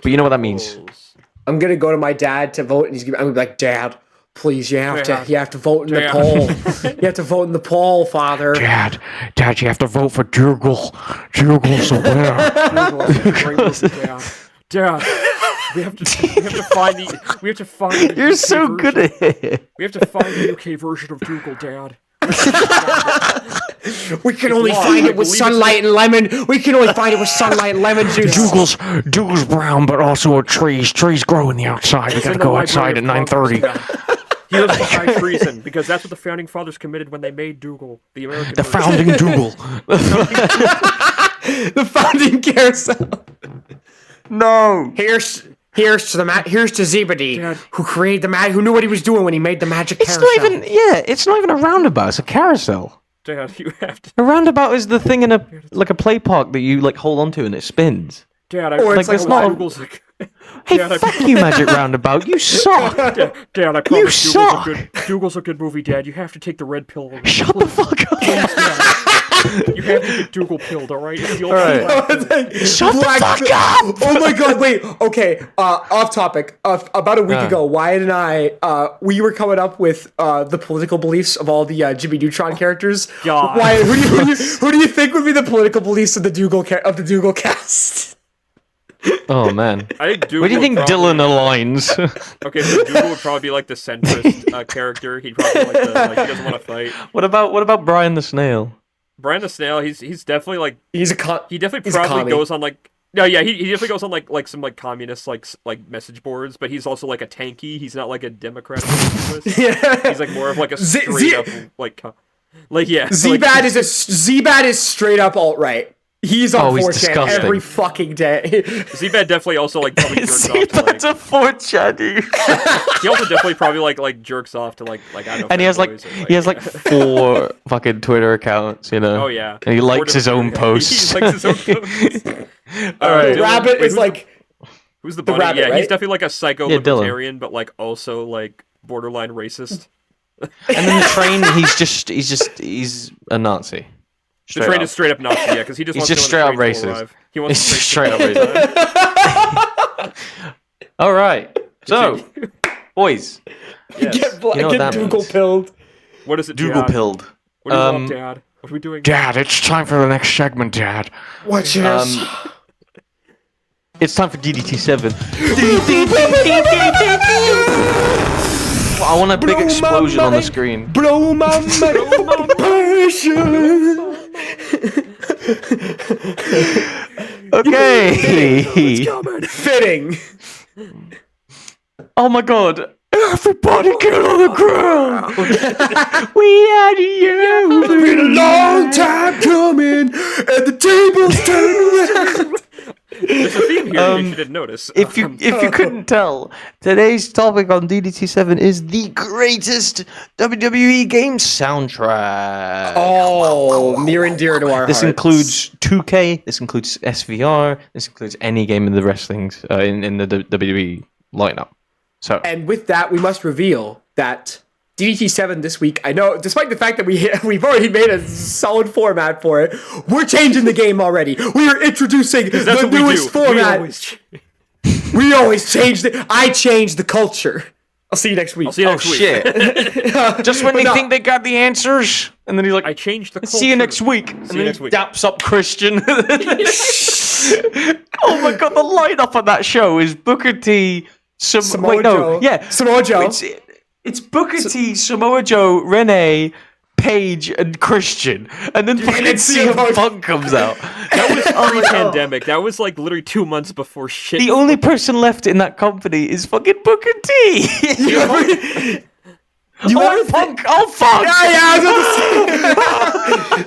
But you know what that means. I'm gonna go to my dad to vote, and I'm gonna be like, Dad, please, you have to vote in the Dad. poll. You have to vote in the poll, Father. Dad, you have to vote for Dougal. Dougal's a winner. Dad, we have to find the You're UK so version. good at it. We have to find the UK version of Dougal, Dad. We can only long. find I it with believe sunlight and lemon. We can only find it with sunlight and lemon juice. Dougal's brown, but also a trees. Trees grow in the outside. You gotta go outside at 9:30. He lives behind treason because that's what the founding fathers committed when they made Dougal, the American. The version. founding Dougal. The founding carousel. No. Here's to Zebedee, Dad. who created who knew what he was doing when he made the magic It's carousel. not even. Yeah, it's not even a roundabout. It's a carousel. Dad, you have to. A roundabout is the thing in a play park that you like hold onto and it spins. Dad, Or I it's like it's not a- Dougal's like. Hey, Dad, fuck you, Magic Roundabout. You suck. Dad, I promise suck. Dougal's a good movie, Dad. You have to take the red pill. Shut the fuck up. You have to get Dougal pilled, alright? It's the only Alright. Shut the Black- fuck up. Oh my god, wait, okay, off topic. About a week ago, Wyatt and I, we were coming up with the political beliefs of all the Jimmy Neutron characters. God. Wyatt, who do you think would be the political beliefs of the Dougal cast? Oh man. I think Dougal Where do you think would Dylan aligns? Okay, so Dougal would probably be like the centrist character. He'd probably like he doesn't want to fight. What about Brian the Snail? Brian the Snail, he's definitely like He's a he definitely he's a probably commie. goes on like no, yeah, he definitely goes on like some like communist like message boards, but he's also like a tanky. He's not like a Democrat. Yeah. He's like more of like a Z- straight Z- up like yeah. Zbad Zbad is straight up alt right. He's on Oh, he's 4chan disgusting. every fucking day. Zbad definitely also like probably jerks See, off to like. that's a 4chan, dude. He also definitely probably like jerks off to like I don't know. And he has like fanboys or, he has like 4 fucking Twitter accounts, you know. Oh yeah. And he likes Boredom- his own posts. He likes his own posts. All right. Dylan, Rabbit wait, is like who's the bunny? rabbit, Yeah, right? he's definitely like a psycho Yeah, Dylan. libertarian, but like also like borderline racist. And then the train, he's a Nazi. The Straight train up. is straight up Nazi, yeah, because he just He's wants just to straight know up when the train will racist. arrive. He wants He's the just train straight to up arrive. All right. So, boys, Yes. get You know what that Dougal means. pilled. What is it, Dougal Dad? pilled. What do you want, Dad? What are we doing? Dad, it's time for the next segment, Dad. Watch this. It's time for DDT7. I want a big Blow my explosion on the mind. screen. Blow my mind. Passion. Okay. Fitting. Oh my god. Everybody get on the ground. We had you. It's been a long time coming, and the tables turn around. There's a theme here in case you didn't notice. If you couldn't tell, today's topic on DDT7 is the greatest WWE game soundtrack. Oh, near and dear to our This hearts. includes 2K. This includes SVR. This includes any game in the wrestling's in the WWE lineup. So And with that, we must reveal that DDT7 this week, I know, despite the fact that we've already made a solid format for it, we're changing the game already. We are introducing that's the what we newest do. format. We always We always change I change the culture. I'll see you next week. I'll see you oh next week. shit! Just when But they no. think they got the answers, and then he's like, I changed the culture. "See you next week." And See you then next he week. daps up Christian. Oh my god, the lineup on that show is Booker T. Samoa Wait, no, Joe. yeah, Samoa Joe. It's Booker T, Samoa Joe, Renee, Paige, and Christian, and then fucking then CM CM Punk comes out. That was pre-pandemic. That was like literally 2 months before shit. The only person left in that company is fucking Booker T. You Oh, ever Punk! Oh, fuck!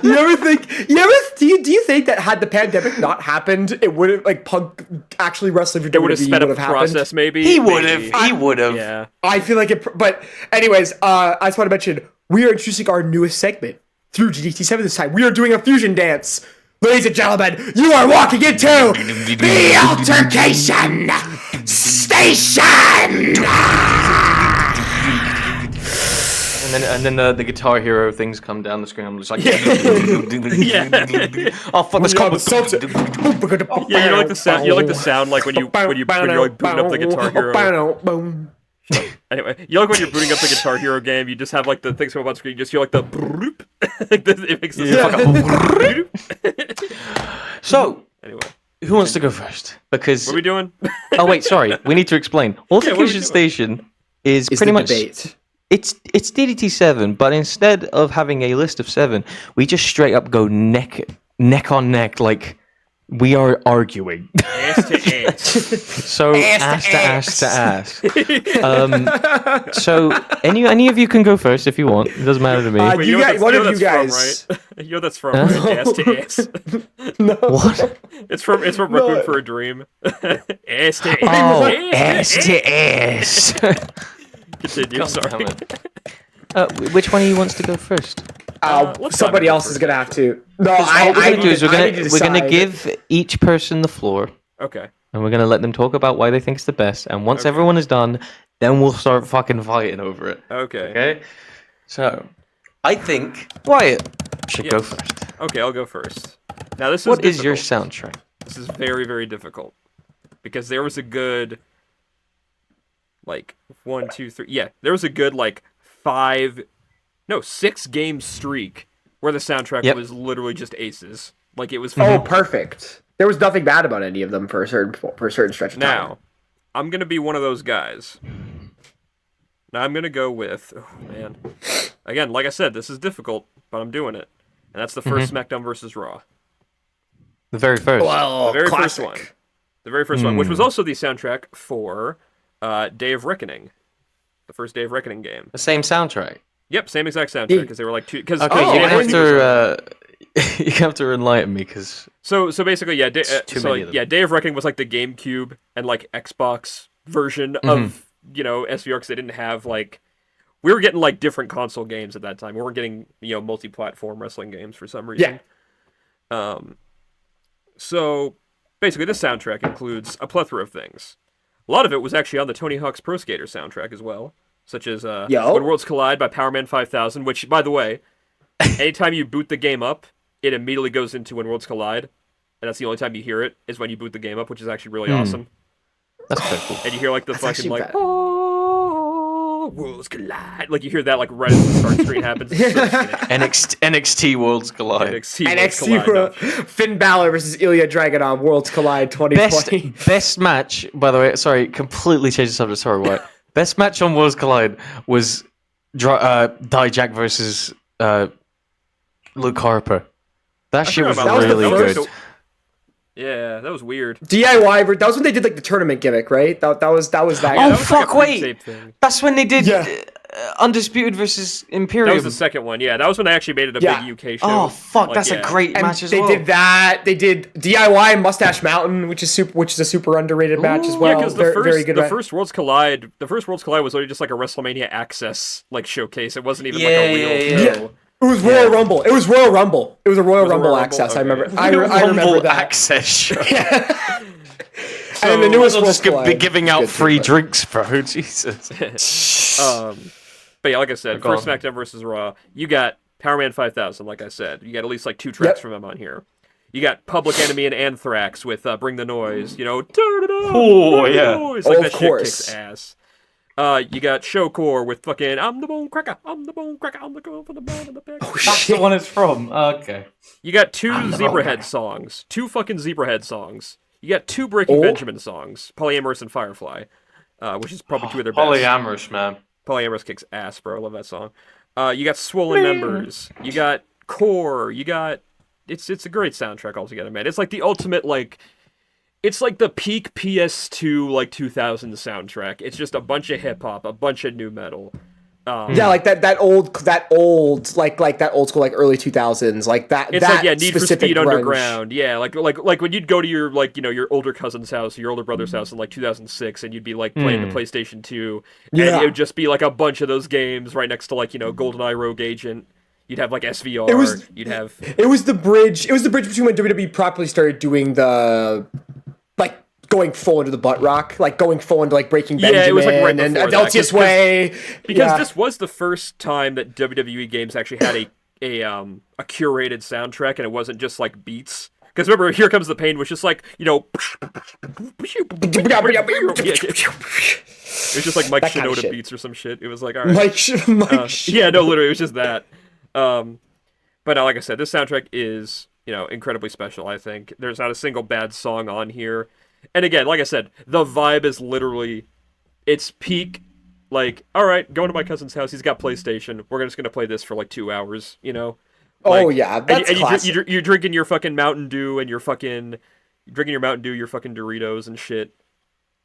Do you think that had the pandemic not happened, it would have, like, Punk actually wrestling for It would have WWE sped up would the have happened? process, maybe. He would Maybe. have. He would have. Yeah. I feel like it, but anyways, I just want to mention, we are introducing our newest segment through GDT7 this time. We are doing a fusion dance. Ladies and gentlemen, you are walking into the Altercation Station! And then the Guitar Hero things come down the screen. I'm just like, Yeah. oh fuck, this combo. Yeah, you like the sound. You like the sound like when you're like booting up the Guitar Hero. Anyway, you like when you're booting up the Guitar Hero game. You just have like the things come up on screen. You just hear like the broop. Like this, it makes this So, Anyway, who wants to go first? Because what are we doing? oh wait, sorry, we need to explain. what are we Altercation doing? Station is It's pretty the much debate. it's DDT7, but instead of having a list of 7, we just straight up go neck on neck, like we are arguing. Ass to ass. So ass to ass. So any of you can go first if you want. It doesn't matter to me. Wait, You know guys- what one that's of you from, guys- right? You know that's from right? Ass to ass. No. What? It's from Requiem for a Dream. Ass to ass. Oh, ass to ass. Continue. God Sorry. damn it. Which one of you wants to go first? Let's Somebody not else go is first. gonna have to. No, What we're gonna do is we're gonna decide. give each person the floor, Okay. and we're gonna let them talk about why they think it's the best. And once Okay. everyone is done, then we'll start fucking fighting over it. Okay. Okay? So, I think Wyatt should go Yes. first. Okay, I'll go first. Now this What is is your difficult. soundtrack? This is very, very difficult because there was a good, like 1, 2, 3. Yeah, there was a good like 6 game streak where the soundtrack Yep. was literally just aces. Like it was. Oh, perfect. There was nothing bad about any of them for a certain stretch of time. Now, I'm gonna be one of those guys. Now I'm gonna go with. Oh man. Again, like I said, this is difficult, but I'm doing it. and that's the first SmackDown versus Raw. The very first. Well, The very classic. first one. The very first one, which was also the soundtrack for Day of Reckoning, the first Day of Reckoning game. The same soundtrack. Yep, same exact soundtrack because they were like two. Because Okay, you have to enlighten me because. So basically, yeah, many of them. Day of Reckoning was like the GameCube and like Xbox version of SVR because they didn't have like. We were getting like different console games at that time. We weren't getting multi-platform wrestling games for some reason. Yeah. So basically, this soundtrack includes a plethora of things. A lot of it was actually on the Tony Hawk's Pro Skater soundtrack as well, such as When Worlds Collide by Powerman 5000, which, by the way, anytime you boot the game up, it immediately goes into When Worlds Collide, and that's the only time you hear it, is when you boot the game up, which is actually really awesome. That's pretty cool. And you hear like the fucking like, bad. oh, Worlds Collide. Like you hear that like right as the start screen happens. It's so sick. NXT Worlds Collide. NXT Worlds Collide. Finn Balor versus Ilya Dragunov Worlds Collide 2020. Best match, by the way. Sorry, completely changed the subject. Sorry, what? Best match on Worlds Collide was Dijak versus Luke Harper. That shit was forgot about really that. good. Yeah, that was weird. DIY. That was when they did like the tournament gimmick, right? That was that. Oh, that was fuck, like a wait. pre-tape thing. That's when they did Undisputed versus Imperium. That was the second one. Yeah, that was when they actually made it a big UK show. Oh fuck, Like, that's a great And match as they well. did that. They did DIY Mustache Mountain, which is a super underrated match as well. Yeah, because very good. the first Worlds Collide was already just like a WrestleMania Access like showcase. It wasn't even like Yeah, a real yeah. show. It was Royal Rumble. It was Royal Rumble. It was a Royal Was a Rumble Royal access. Rumble? I remember. Okay. I remember Rumble that. access show. And then the newest We'll Worlds just be Collide. giving out Good free too, but- drinks, bro. Jesus. But yeah, like I said, Go first on. SmackDown versus Raw, you got Powerman 5000. Like I said, you got at least like 2 tracks Yep. from him on here. You got Public Enemy and Anthrax with "Bring the Noise." You know, Oh, Bring the yeah. Noise. Like Oh, that of shit course. kicks ass. You got Showcore with fucking "I'm the Bone Cracker, I'm the Bone Cracker, I'm the girl for the man in the back." That's the one it's from. Okay. You got 2 Zebrahead songs, 2 fucking Zebrahead songs. You got 2 Breaking Benjamin songs, Polyamorous and Firefly, which is probably 2 of their best. Polyamorous, man. Polyamorous kicks ass, bro. I love that song. You got Swollen Members. You got Core. You got it's a great soundtrack altogether, man. It's like the ultimate like it's like the peak PS2 like 2000 soundtrack. It's just a bunch of hip hop, a bunch of new metal. Yeah, like that old like that old school like early 2000s like that. It's that like Need for specific Speed grunge. Underground. Yeah, like when you'd go to your like your older cousin's house, your older brother's house in like 2006, and you'd be like playing the PlayStation 2, and Yeah. it would just be like a bunch of those games right next to like GoldenEye Rogue Agent. You'd have like SVR. You'd have It was the bridge. It was the bridge between when WWE properly started doing the like going full into the butt rock, like going full into like Breaking Benjamin it was, like, right and before that, Adeltius Way. because this was the first time that WWE games actually had a curated soundtrack, and it wasn't just like beats. Because remember, Here Comes the Pain was just like it was just like Mike That kind of Shinoda shit. beats or some shit. It was like all right. Mike. Yeah, no, literally, it was just that. But like I said, this soundtrack is, incredibly special, I think. There's not a single bad song on here. And again, like I said, the vibe is literally, it's peak, like, all right, going to my cousin's house, he's got PlayStation, we're just going to play this for like 2 hours, Oh Like, yeah, that's classic. you're drinking your fucking Mountain Dew and your fucking Doritos and shit,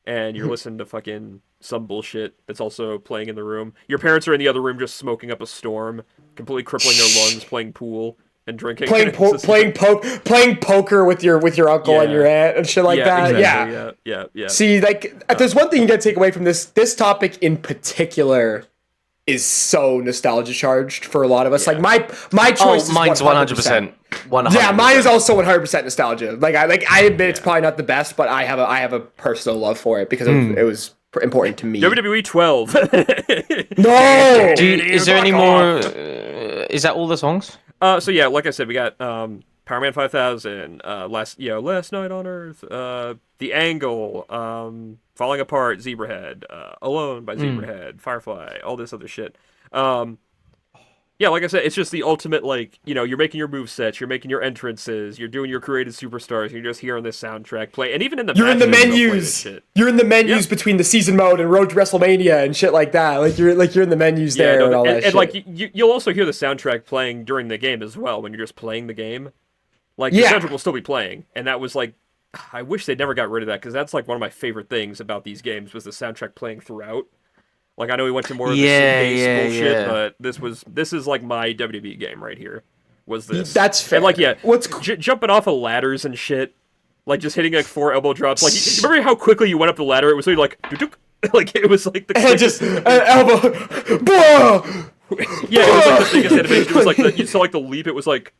and you're listening to fucking some bullshit that's also playing in the room. Your parents are in the other room just smoking up a storm, completely crippling their lungs, playing pool and drinking. playing poker with your uncle and Yeah. your aunt and shit like that. exactly, Yeah. yeah. See, like, there's one thing you gotta take away from this topic in particular is so nostalgia charged for a lot of us. Like my choice is mine's 100%. 100%. Yeah, mine is also 100% nostalgia. Like I admit it's probably not the best, but I have a personal love for it because it was important to me. WWE 12. No. Is there any more? Is that all the songs? So yeah, like I said, we got Powerman 5000, Last Night on Earth, The Angle, Falling Apart, Zebrahead, Alone by Zebrahead, Firefly, all this other shit. Yeah, like I said, it's just the ultimate, like, you know, you're making your movesets, you're making your entrances, you're doing your created superstars, you're just hearing this soundtrack play, and even in the You're in the matches, they'll play this menus. shit. You're in the menus Yep. between the season mode and Road to WrestleMania and shit like that. Like you're in the menus there and all that shit. And like you'll also hear the soundtrack playing during the game as well when you're just playing the game. Like the soundtrack will still be playing, and that was like, I wish they never got rid of that because that's like one of my favorite things about these games was the soundtrack playing throughout. Like I know we went to more of the synth-based bullshit, but this is like my WWE game right here. Was this? That's fair. And like What's jumping off of ladders and shit, like just hitting like 4 elbow drops. Like you remember how quickly you went up the ladder? It was really like, like it was like the and just elbow, blah! Yeah, it was like the biggest animation. It was like you saw like the leap. It was like.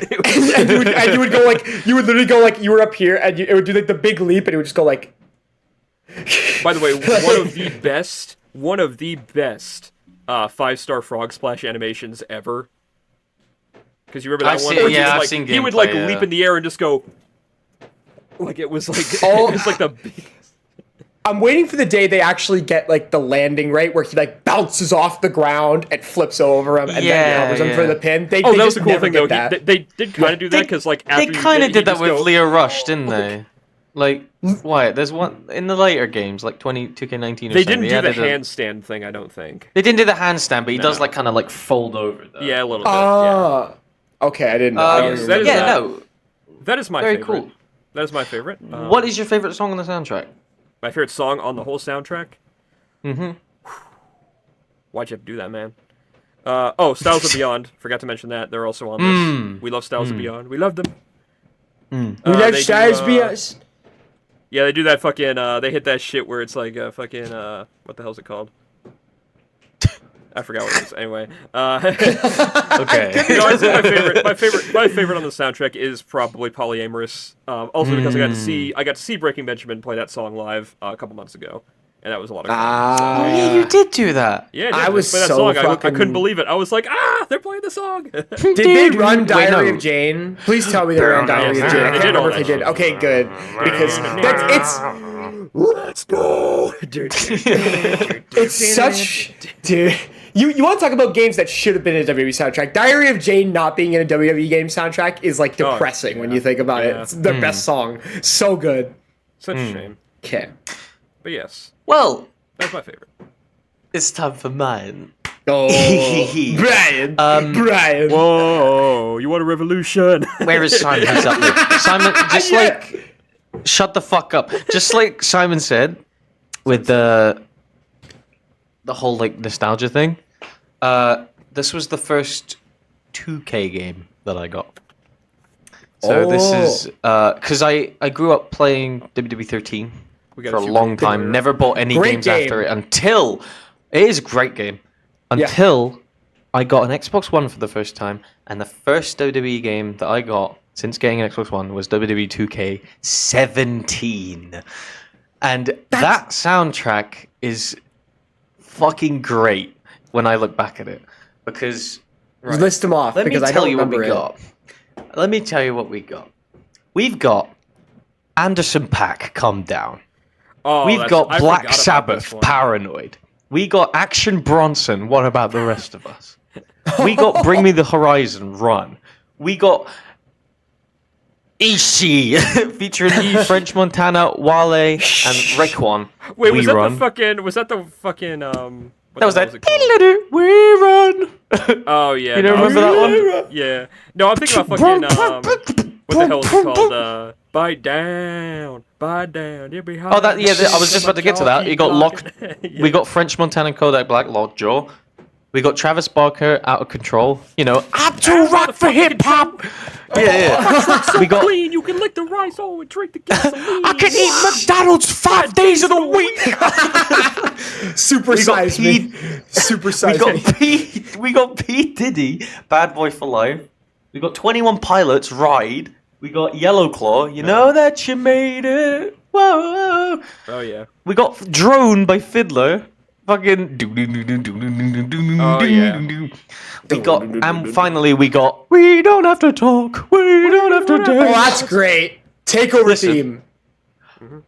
and you would go like you would literally go like you were up here and it would do like the big leap and it would just go like. By the way, one of the best 5-star frog splash animations ever. Because you remember that one? Where he would like leap in the air and just go. Like it was like it was like the. I'm waiting for the day they actually get like the landing right where he like bounces off the ground and flips over him and then hovers him for the pin. They that was a cool never thing get though. that. They did kind of do that because like after They kind of did that with go, Leo Rush, didn't they? Like, why? There's one in the later games, like 2K19 or They something. didn't do the handstand thing, I don't think. They didn't do the handstand, but he does like kind of like fold over. Though. Yeah, a little bit. Yeah. Okay, I didn't know. Yes, that is no. That is my Very favorite. cool. That is my favorite. What is your favorite song on the soundtrack? My favorite song on the whole soundtrack? Mm-hmm. Why'd you have to do that, man? Styles of Beyond. Forgot to mention that. They're also on this. We love Styles of Beyond. We love them. We love Styles Beyond. Yeah, they do that fucking, they hit that shit where it's like, fucking, what the hell's it called? I forgot what it is. Anyway, Okay. you know, my favorite on the soundtrack is probably Polyamorous. Also because I got to see Breaking Benjamin play that song live a couple months ago, and that was a lot of fun. Oh yeah, you did do that. Yeah, I was play that so song. I fucking- couldn't believe it. I was like, they're playing the song. Did they run Diary of Jane? Please tell me they ran Diary of Jane. I They can't did remember all if they that did. Okay, good. Because it's Let's go. it's such dude. You want to talk about games that should have been in a WWE soundtrack? Diary of Jane not being in a WWE game soundtrack is like depressing when you think about it. It's their best song. So good. Such a shame. Okay. But yes, Well, that's my favorite. it's time for mine. Oh, Brian. Brian. Whoa, you want a revolution? Where is Simon? He's up there. Simon, just like, shut the fuck up. Just like Simon said, with the whole like nostalgia thing. This was the first 2K game that I got. So this is because I grew up playing WWE 13 for a long time. Never bought any games after it until it is a great game. Until I got an Xbox One for the first time, and the first WWE game that I got since getting an Xbox One was WWE 2K17, and that soundtrack is fucking great when I look back at it because List them off because I don't remember it. Let me tell you what we got. We've got Anderson .Paak, Calm Down. We've got Black Sabbath, Paranoid. We got Action Bronson, What About the Rest of Us? We got Bring Me the Horizon, Run. We got Ishi, featuring French Montana, Wale, and Raekwon. Wait, was that Run. the fucking? Was that the fucking? What That was the hell that. it called? We Run. Oh yeah. You don't remember that one? Yeah. No, I'm thinking about fucking. What the hell is it called? Bite down, you'll be hot. Oh, that yeah. I was just about to get to that. You got Lock. We got French Montana, Kodak Black, Lockjaw. We got Travis Barker, Out of Control. You know, I'm too rock for hip hop. Yeah. We got. Clean, you can lick the rice all and drink the gasoline. I can eat McDonald's 5 days of the week. Super size me. Super size me. We got P Diddy, Bad Boy for Life. We got 21 Pilots, Ride. We got Yellow Claw. You know that you made it. Whoa. Oh yeah. We got Drone by Fiddler. Fucking. Oh yeah. We got, and finally we got. We don't have to talk. We don't have to dance. Oh, that's great. Takeover theme.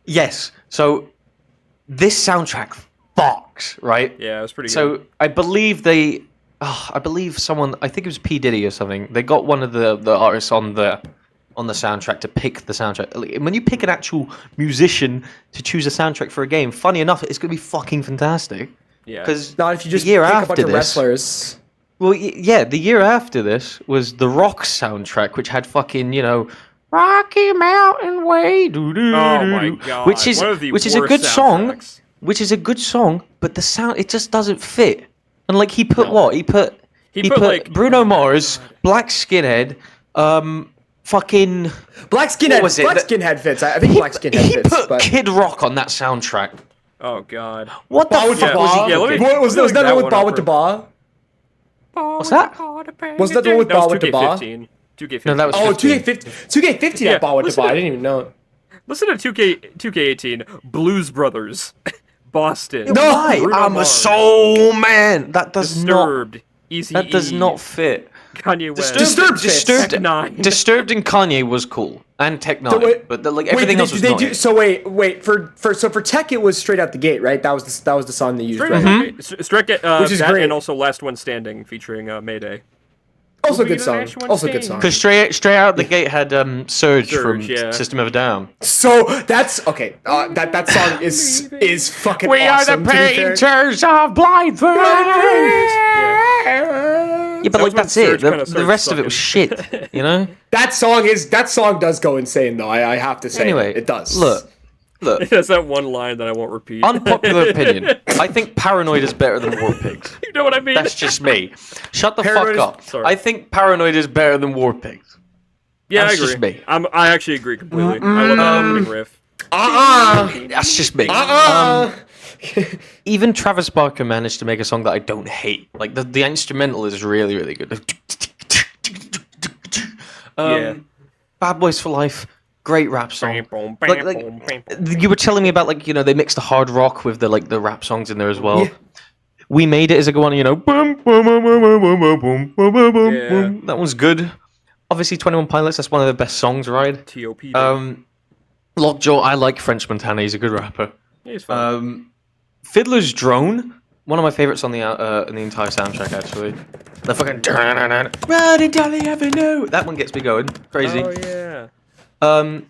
Yes. So this soundtrack fucks, right? Yeah, it was pretty good. So I believe they I believe someone, I think it was P Diddy or something. They got one of the artists on the soundtrack to pick the soundtrack. Like, when you pick an actual musician to choose a soundtrack for a game, funny enough, it's gonna be fucking fantastic. Yeah. Because Not if you just the year pick a after bunch of this, wrestlers. well, yeah, the year after this was the Rock soundtrack, which had fucking, Rocky Mountain Way, Oh my god. which is One of the a worst good song, soundtracks. which is a good song, but the sound it just doesn't fit. And like he put No. what he put like Bruno Mars, Black Skinhead, fucking Black Skinhead. What was it? Black Skinhead fits. I think Black Skinhead he fits. put But Kid Rock on that soundtrack. Oh god. What the Ba with fuck the was Ba. he? Yeah, let me- cooking? What was Look that that the one with one Ba up with the Ba? What's that? Was that the one with Ba with the Ba? 2K15. 2K15. No, that was Oh, 15. 2K15 Yeah, had Ba with the listen Ba. I to- didn't even know. Listen to 2K18. Blues Brothers. Boston. No, Why? Bruno I'm a Mars. soul man. That does Disturbed. Easy. not. That does not fit. Kanye West. Disturbed fits. Disturbed. Tech Nine. Disturbed and Kanye was cool, and Tech Nine, wait- but everything else was they not. do, so wait for Tech it was straight out the gate, right? That was the song they used, Straight right? Which is that great. and also Last One Standing featuring Mayday. Also a We'll be good the song. next one Also a good standing. song. Because straight out the gate had Surge from yeah. System of a Down. So that's okay. That song is fucking awesome. to be fair. of blind Yeah. Yeah, but That was like when that's it. Surge kinda The started rest of it was shit. That song does go insane though. I have to say. Anyway, it does. Look, It has that one line that I won't repeat. unpopular opinion. I think Paranoid is better than War Pigs. You know what I mean? That's just me. Shut the Paranoid fuck up. sorry. I think Paranoid is better than War Pigs. Yeah, That's I agree. just me. I actually agree completely. I love that opening riff. That's just me. Even Travis Barker managed to make a song that I don't hate. Like the instrumental is really, really good. Yeah. Bad Boys for Life, great rap song. Like, you were telling me about they mixed the hard rock with the rap songs in there as well. Yeah. We Made It is a good one, boom, boom, boom, boom, boom, boom, boom, boom, boom, boom, Yeah. boom. That one's good. Obviously, 21 Pilots, that's one of the best songs, right? T.O.P. Lockjaw, I like French Montana, he's a good rapper. Yeah, he's fun. Fiddler's Drone, one of my favorites on the entire soundtrack, actually. The fucking Riding down the avenue. That one gets me going. Crazy. Oh yeah.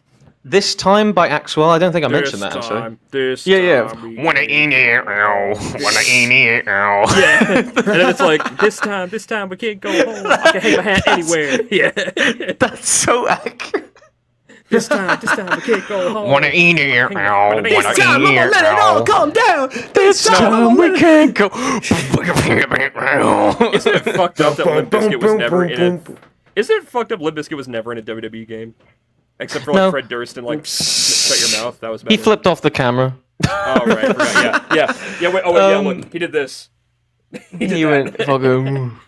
This Time by Axwell. I don't think I mentioned that actually. This Yeah. time we- Wanna eat it, ow. Wanna eat it, ow. Yeah. And then it's like this time we can't go home. I can hang my hat anywhere. Yeah. That's so accurate. This time we can't go home. Wanna eat it, ow. Wanna eat This time I'm gonna it, let it all ow. calm down. This time we can't go. Isn't it fucked up that Limp Bizkit was never in a? Isn't it fucked up Limp Bizkit was never in a WWE game? Except for No. Fred Durst and shut your mouth. That was better. He flipped off the camera. Oh right, I forgot. Yeah. Wait. Oh wait, yeah. Look, he did this. He went fucking.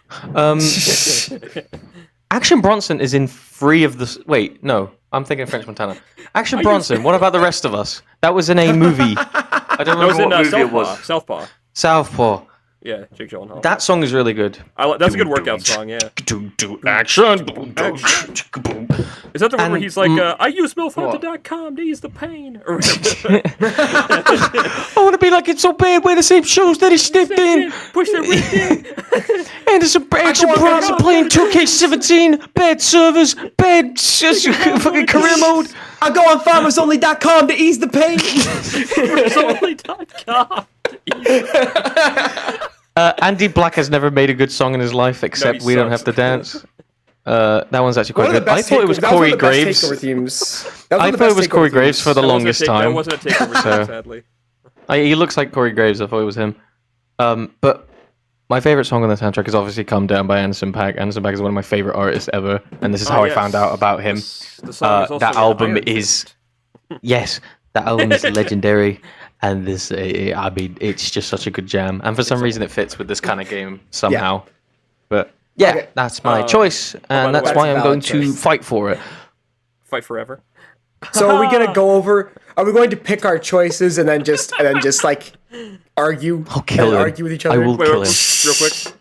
Action Bronson is in 3 of the. Wait, no, I'm thinking French Montana. Action Bronson. What about the rest of us? That was in a movie. I don't That was remember in what movie it was. Southpaw. Southpaw. Yeah, Jake Gyllenhaal. That song is really good. That's a good workout song. Yeah. Action. Is that the one where And- he's like, I use MILFHunter.com to ease the pain? Or I want to be like It's So Bad, wear the same shoes that he stepped in. push the ripped in. And there's some Action Bronson playing 2K17, bad servers, bad fucking career mode. I go on farmersonly.com to ease the pain. Only.com. Andy Black has never made a good song in his life, except he We Don't sucks. Have to Dance. That one's actually quite One of the good. I best thought it was that one Corey of the best Graves. takeover themes. I thought it was Corey Graves for the longest That time. wasn't a takeover, So- sadly. He looks like Corey Graves. I thought it was him. But my favorite song on the soundtrack is obviously "Calm Down" by Anderson .Paak. Anderson .Paak is one of my favorite artists ever, and this is how I yes. found out about him. The song is also That an album Iron is, Fist. yes, that album is legendary, and this, I mean, it's just such a good jam. And for some reason, it fits with this kind of game somehow. But yeah, Okay. that's my choice, and the that's way, why that's I'm a going valid to choice. fight for it. Fight forever. So are we gonna go over? Are we going to pick our choices and then just like argue? I'll kill and him. Argue with each I other. will Wait, kill him. real quick.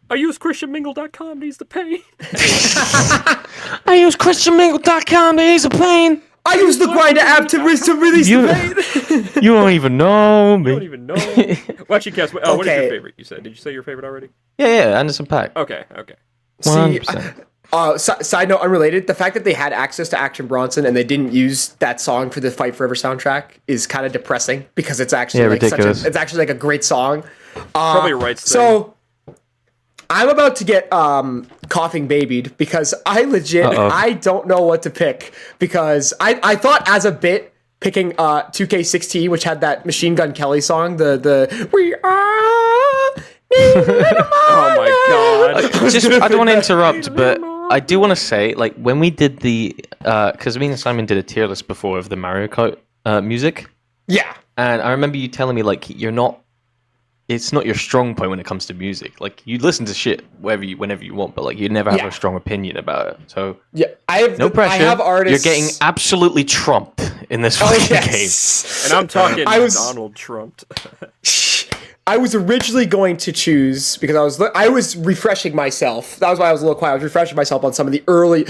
I use ChristianMingle.com to ease the pain. I use ChristianMingle.com to ease the pain. I use the Grinder app to release the pain. You don't even know I me. don't even know. Well, actually, Cass, what is your Okay. favorite? You said. Did you say your favorite already? Yeah, Anderson .Paak. Okay. 100%. Side note, unrelated. The fact that they had access to Action Bronson and they didn't use that song for the Fight Forever soundtrack is kind of depressing because it's actually like ridiculous. it's actually like a great song. Probably a rights thing. So I'm about to get coughing babied because I legit I don't know what to pick because I thought as a bit picking 2K16, which had that Machine Gun Kelly song, the We Are. Oh my god. Just, I don't want to interrupt, but I do want to say, like, when we did the, because me and Simon did a tier list before of the Mario Kart music, Yeah. and I remember you telling me, like, it's not your strong point when it comes to music. Like, you listen to shit whenever you want, but, like, you never have Yeah. a strong opinion about it. So, Yeah. I have no pressure. I have artists. You're getting absolutely trumped in this Oh, fucking yes. And I'm talking I was- Donald Trump. I was originally going to choose because I was refreshing myself. That was why I was a little quiet. I was refreshing myself on some of the earlier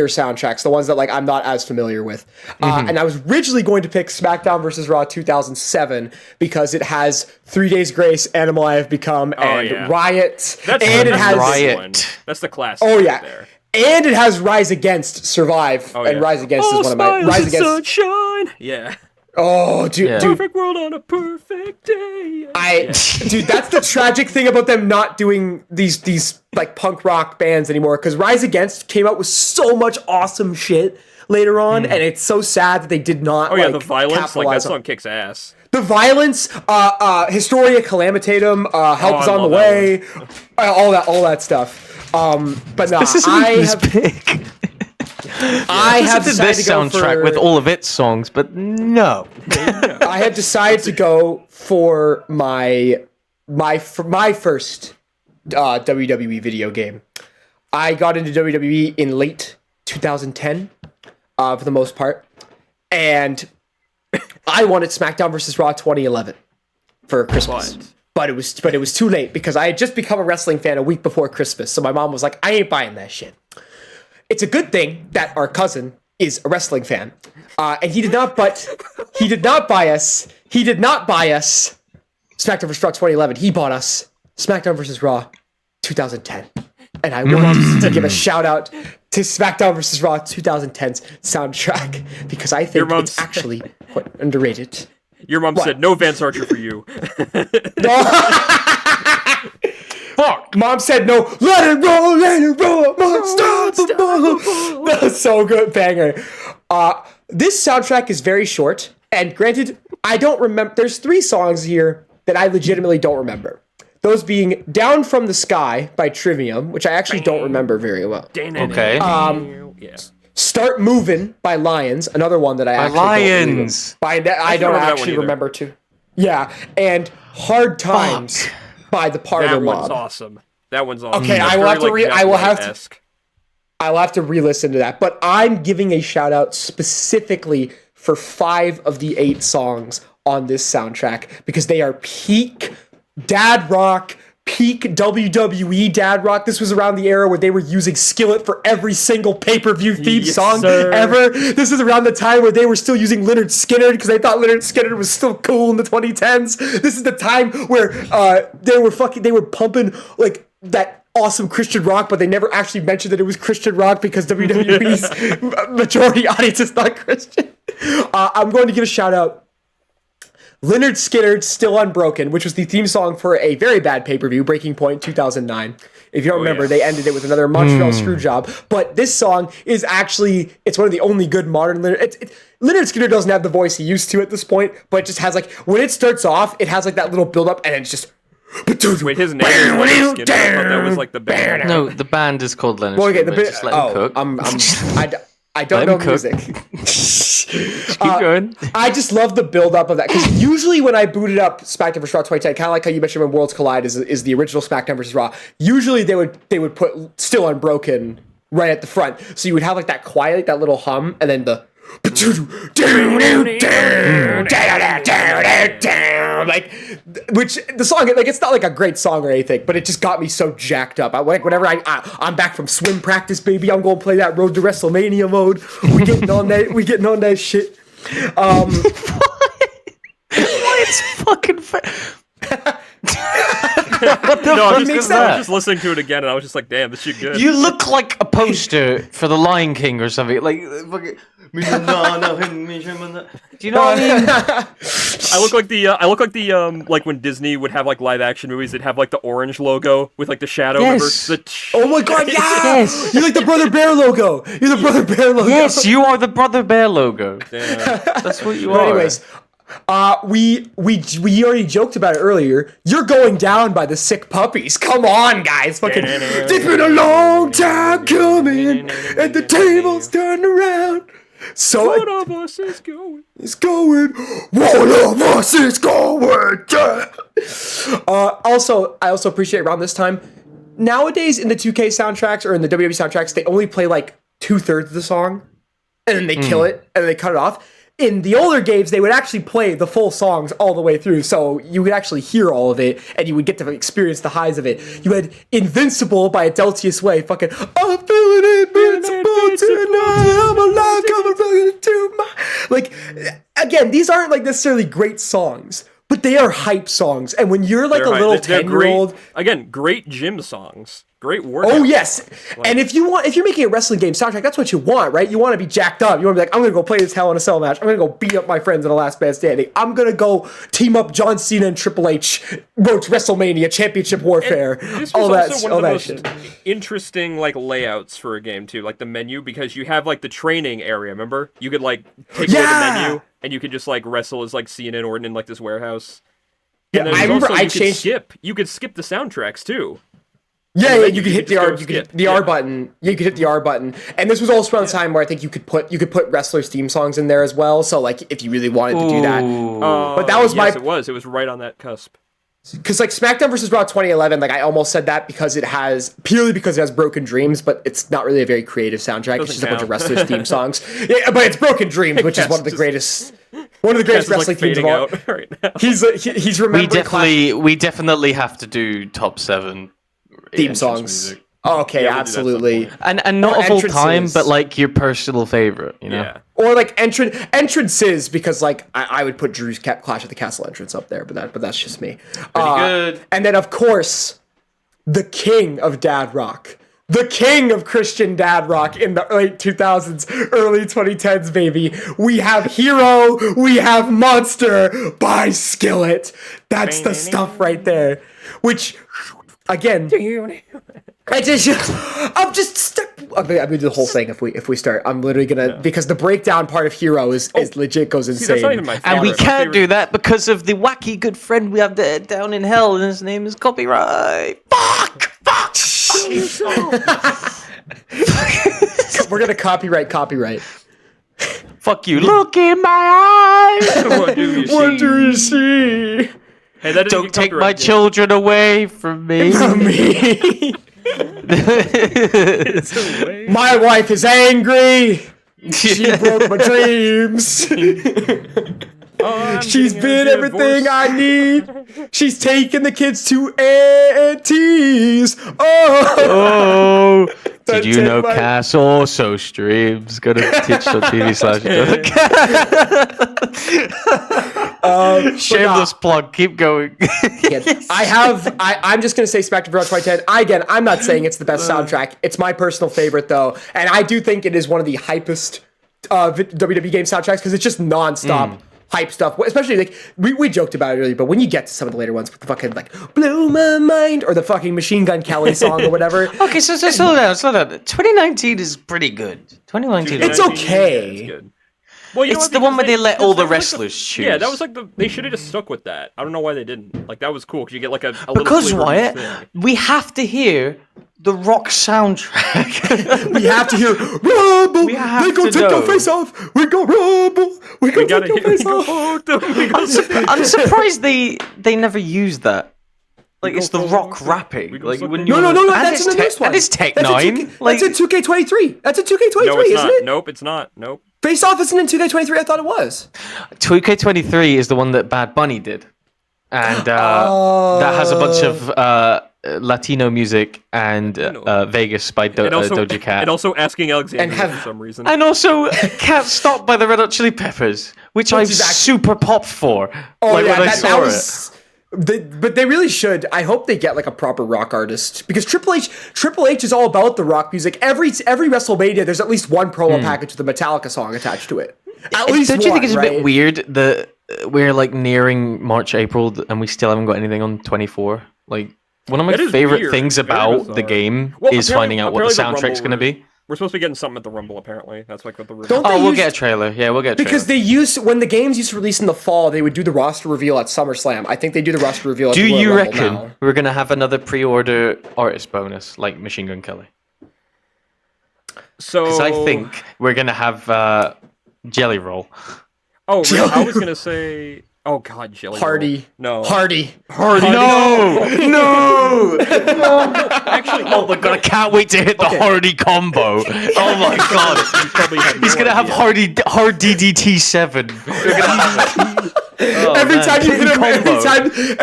soundtracks, the ones that like I'm not as familiar with. And I was originally going to pick SmackDown vs. Raw 2007 because it has 3 Days Grace, Animal I Have Become, and yeah. Riot, That's and it has Riot. One. That's the classic. Oh right yeah. there. And it has Rise Against Survive, Oh, and yeah. Rise Against is one of my Rise Against. Sunshine. Yeah. Oh, dude, Yeah. dude, Perfect world on a perfect day. dude, that's the tragic thing about them not doing these like punk rock bands anymore. Because Rise Against came out with so much awesome shit later on, and it's so sad that they did not. Oh yeah, like, the violence, like that capitalize on- song kicks ass. The violence, Historia Calamitatum, Help I Is on the love Way, all that stuff. But no, this isn't I even this have big. I have This is decided this to go soundtrack for, with all of its songs, but no. I have decided to go for my first WWE video game. I got into WWE in late 2010, for the most part, and I wanted SmackDown vs. Raw 2011 for Christmas. But it was too late because I had just become a wrestling fan a week before Christmas. So my mom was like, "I ain't buying that shit." It's a good thing that our cousin is a wrestling fan, and he did not buy us SmackDown vs. Raw 2011. He bought us SmackDown vs. Raw 2010, and I want to give a shout out to SmackDown vs. Raw 2010's soundtrack because I think it's actually quite underrated. Your mom said, "No Vance Archer for you." Fuck. Mom said no. Let it roll, unstoppable. That's so good, banger. This soundtrack is very short, and granted, I don't remember. There's 3 songs here that I legitimately don't remember. Those being "Down from the Sky" by Trivium, which I actually don't remember very well. Okay. Yeah. "Start Movin'" by Lions, another one that I actually Lions. I don't remember that one actually either. remember too. Yeah, and "Hard Times" by the Pardo That one's Mob. awesome. That one's awesome. Okay, That's I will have to very, I will have to Jack White-esque. I'll have to re-listen to that, but I'm giving a shout out specifically for 5 of the 8 songs on this soundtrack because they are peak dad rock, peak WWE dad rock. This was around the era where they were using Skillet for every single pay-per-view theme Yes, song sir. ever. This is around the time where they were still using Leonard Skinner because they thought Leonard Skinner was still cool in the 2010s. This is the time where they were pumping like that awesome Christian rock, but they never actually mentioned that it was Christian rock because WWE's majority audience is not Christian. I'm going to give a shout out. Leonard Skinner's "Still Unbroken," which was the theme song for a very bad pay-per-view, Breaking Point 2009. If you don't remember, yeah. they ended it with another Montreal Screwjob. But this song is actually, it's one of the only good modern Leonard. Leonard Skinner doesn't have the voice he used to at this point, but it just has like, when it starts off, it has like that little build-up and it's just... Wait, his name is Leonard Skinner. I thought that was like the band. No, the band is called Leonard Well, okay, Skinner. Just let him cook. I don't Let know him cook. music. Keep going. I just love the build up of that because usually when I booted up SmackDown vs. Raw 2010, kind of like how you mentioned when Worlds Collide is the original SmackDown vs. Raw. Usually they would put "Still Unbroken" right at the front, so you would have like that quiet, like that little hum, and then the like, which the song, like, it's not like a great song or anything, but it just got me so jacked up. Like whenever I'm back from swim practice, baby, I'm gonna play that Road to WrestleMania mode. We getting on that shit. It's fucking. What the No, fuck I is was that? just listening to it again, and I was just like, damn, this shit good. You look like a poster for the Lion King or something. Like, fucking. Do you know what I mean? I look like the like when Disney would have like live action movies, they'd have like the orange logo with like the shadow. Yes. Remember? Oh my god, yeah! Yes. You're like the Brother Bear logo. You're the Brother Bear logo. Yes, you are the Brother Bear logo. Yeah. That's what you But are. anyways, we already joked about it earlier. You're going down by the sick puppies. Come on, guys. Fucking. It's been a long time coming, and the tables turned around. So One of us is going. it's going. One of us is going. Yeah. Also, I also appreciate around this time. Nowadays, in the 2K soundtracks or in the WWE soundtracks, they only play like 2/3 of the song, and then they kill it and then they cut it off. In the older games, they would actually play the full songs all the way through, so you would actually hear all of it, and you would get to experience the highs of it. You had Invincible by Adeltius Way, fucking, I'm feeling invincible tonight, I'm alive, coming to my... Like, again, these aren't like necessarily great songs, but they are hype songs, and when you're like They're a little they're 10-year-old... great, again, great gym songs. Great workout. Oh yes, and if you're making a wrestling game soundtrack, that's what you want, right? You want to be jacked up. You want to be like, I'm gonna go play this Hell in a Cell match. I'm gonna go beat up my friends in the Last Man Standing. I'm gonna go team up John Cena and Triple H, Roach WrestleMania, Championship Warfare, This was all that, also one all of the that most shit. interesting like layouts for a game too, like the menu, because you have like the training area. Remember, you could like take away the menu and you could just like wrestle as like Cena and Orton in like this warehouse. Yeah, And I remember I you could changed. skip. You could skip the soundtracks too. Yeah, the you could hit the just R. go You could hit skip. the R button. Yeah, you could hit the R button, and this was also around the time where I think you could put wrestlers' theme songs in there as well. So like, if you really wanted to do that, but that was yes, my it was right on that cusp. because like SmackDown versus Raw 2011, like I almost said that because it has Broken Dreams, but it's not really a very creative soundtrack. It's just a bunch of wrestlers' theme songs. Yeah, but it's Broken Dreams, which is one of the greatest Cass is, like, wrestling themes of fading all. out right now. He's remembering We definitely have to do top 7 theme entrance songs. music. Oh, okay, Yeah, we'll do that at some absolutely. point. And not Or of all time, entrances. but like your personal favorite, you know? Yeah. Or like entrances, because like I would put Drew's Clash at the Castle entrance up there, but that's just me. Pretty good. And then of course, the king of dad rock, the king of Christian dad rock in the late 2000s, early 2010s, baby. We have Hero, we have Monster by Skillet. That's the stuff right there. Which, again, I'm gonna do the whole thing if we start. I'm literally gonna because the breakdown part of Hero is legit goes insane. See, that's not even my favorite. And we My can't favorite- do that because of the wacky good friend we have down in hell, and his name is Copyright. Fuck! We're gonna copyright. Fuck you. Look in my eyes. What do you see? What do you see? Hey, that didn't Don't get take my copyrighted. children away from me. Me. It's a way. My wife is angry. She broke my dreams. I'm She's getting been a everything divorce. I need. She's taken the kids to aunties. Oh. Oh, did you know Cass also streams? Go to twitch.tv/. Shameless plug. Keep going. I'm just gonna say SmackDown Raw 2010. I'm not saying it's the best soundtrack. It's my personal favorite though, and I do think it is one of the hypest WWE game soundtracks because it's just nonstop hype stuff. Especially like we joked about it earlier, but when you get to some of the later ones with the fucking like "Blow My Mind" or the fucking Machine Gun Kelly song or whatever, Okay, so slow down. 2019 is pretty good. 2019 It's is okay. Yeah, it's good. Well, you know It's what, the one because where they let all the that was like wrestlers choose. Yeah, that was like they should have just stuck with that. I don't know why they didn't. Like that was cool because you get like a little Because flavor of Wyatt, each thing. we have to hear the Rock soundtrack. we have to hear "Rumble." We have They go to take your know. face off. We go rumble. We go We gotta take your hit face off. I'm surprised they never used that. Like it's the Rock rapping. Like when you No, and that's in the newest one. And it's Tech That's in 9. 2K Like that's in 2K23. That's in 2K23, No, it's isn't not. it? Nope, it's not. Nope. Face Off isn't in 2K23. I thought it was. 2K23 is the one that Bad Bunny did, and that has a bunch of Latino music and Vegas by Doja Cat. And also Asking Alexandria And have- for some reason. And also Can't Stop by the Red Hot Chili Peppers, which I is actually- super popped for. Oh like, yeah, when I that saw was. But they really should. I hope they get like a proper rock artist because Triple H is all about the rock music. Every WrestleMania, there's at least one promo package with a Metallica song attached to it. At least Don't you think one, it's a right? bit weird that we're like nearing March, April, and we still haven't got anything on 24? Like, one of my That is favorite weird. things Very about bizarre. the game Well, is finding out what the apparently soundtrack's Rumble going to be. We're supposed to be getting something at the Rumble, apparently. That's like what the rumor. Don't they Oh, we'll use- get a trailer. Yeah, we'll get a trailer. Because they used when the games used to release in the fall, they would do the roster reveal at SummerSlam. I think they do the roster reveal. At Do the Royal you Rumble reckon now. we're going to have another pre-order artist bonus like Machine Gun Kelly? So Because I think we're going to have Jelly Roll. Oh, really? I was gonna say. Oh God, Jelly Roll. Hardy? No. Hardy. No! No! Actually, Oh my god, I can't wait to hit the Hardy combo. Oh my god. You probably have He's no going to have idea. Hard DDT7. We're gonna have Every man, time you hit a combo.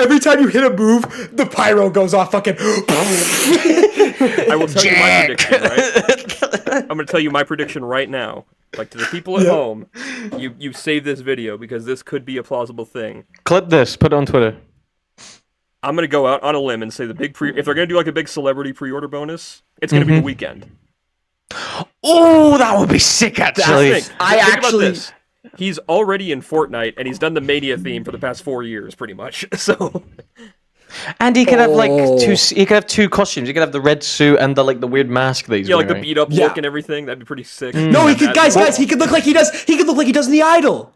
every time you hit a move, the pyro goes off. Fucking. I will tell you my prediction. Right? I'm gonna tell you my prediction right now. Like to the people at home, you save this video because this could be a plausible thing. Clip this, put it on Twitter. I'm gonna go out on a limb and say if they're gonna do like a big celebrity pre-order bonus, it's gonna be the weekend. Oh, that would be sick, actually. Think about this. He's already in Fortnite and he's done the Mania theme for the past 4 years, pretty much. So, And he could have like Oh. he could have two costumes. He could have the red suit and the like the weird mask that he's yeah, like wearing. the beat up Yeah. look and everything. That'd be pretty sick. No, he could, guys. He could look like he does. He could look like he does in the Idol.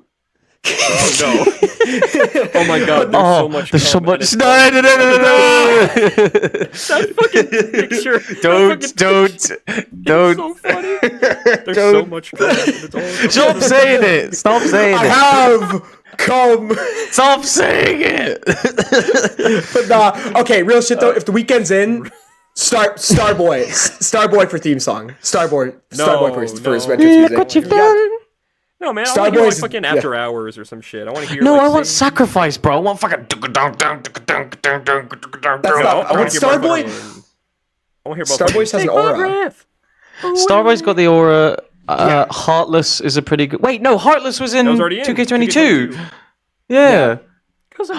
Oh no! Oh my God! There's so much. There's so cum, and much. it's- No. That fucking picture. Don't. So funny. There's so much. Cum, and it's all- Stop saying it. Stop saying I it. have come. Stop saying it. But okay, real shit though. If the weekend's in, Starboy for theme song. Starboy for his entrance music. No man, I Star want to hear like Boys- fucking yeah. After Hours or some shit. I want to hear. No, like, I want sing- sacrifice, bro. I want fucking. That's No, not. I But want to hear Starboy. I want to hear about Starboy has an aura. Starboy's got the aura. Heartless is a pretty good. Wait, no, Heartless was in That was already in 2K22. Yeah. Yeah.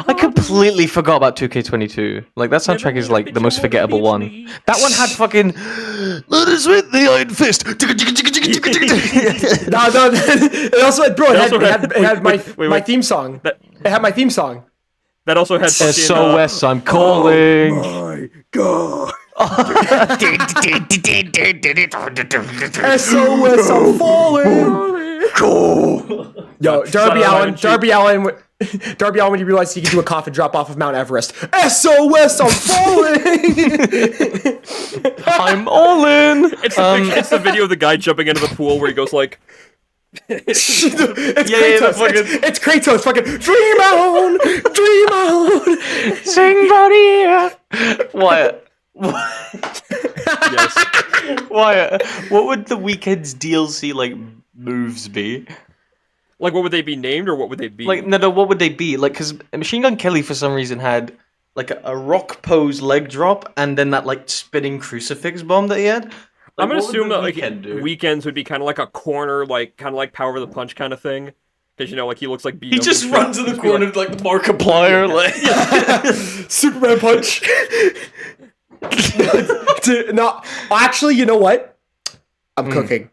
I completely forgot about 2K22. Like that soundtrack is like the most forgettable one. That one had fucking let us with the Iron Fist. No, it also had it had my wait. theme song. That- It had my theme song. That also had fucking, SOS, I'm calling. my God. SOS, I'm falling. Cool. Yo, Darby Shut up, Allin, Iron Darby Allin, Darby Allin, when he realized he could do a coffin drop off of Mount Everest. SOS, I'm falling. I'm all in. It's the picture, it's the video of the guy jumping into the pool where he goes like. It's Yeah, Kratos. fucking- It's Kratos. Fucking dream on, dream on. Sing buddy. Wyatt. Yes. Wyatt. What would the weekend's DLC like moves be? Like, what would they be named, or what would they be? Like no, what would they be? Like, because Machine Gun Kelly for some reason had like a rock pose leg drop and then that like spinning crucifix bomb that he had. I'm gonna what would assume the that like Weeknd do? weekends would be kind of like a corner, like kind of like Power of the Punch kind of thing, because you know, like he looks like beat He up just and shit. runs in the Just be corner like, like Markiplier, like Superman punch. No, actually, you know what? I'm cooking.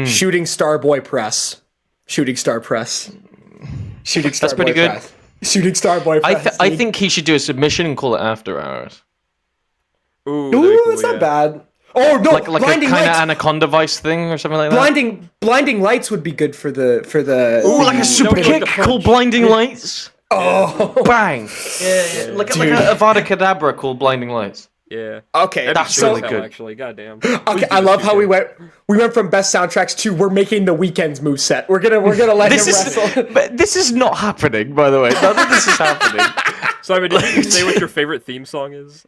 Shooting Starboy press. Shooting Star press. Shooting Starboy That's pretty good. press. Shooting Starboy press. I think he should do a submission and call it After Hours, Ooh, that'd be Ooh, cool, that's yeah. not bad. Oh no, like a blinding kind of lights. Anaconda Vice thing or something like that. Blinding lights would be good for the. Ooh, like a super like kick the punch. called Blinding Lights. Oh. Bang! Yeah. Like a Avada Kedavra called Blinding Lights. Yeah. Okay, That'd be That's sick really as hell, good. Actually, goddamn. Okay, I love how we went from best soundtracks to we're making the Weeknd's moveset. We're gonna let him wrestle. But this is not happening, by the way. None of this is happening. Simon, did you say what your favorite theme song is?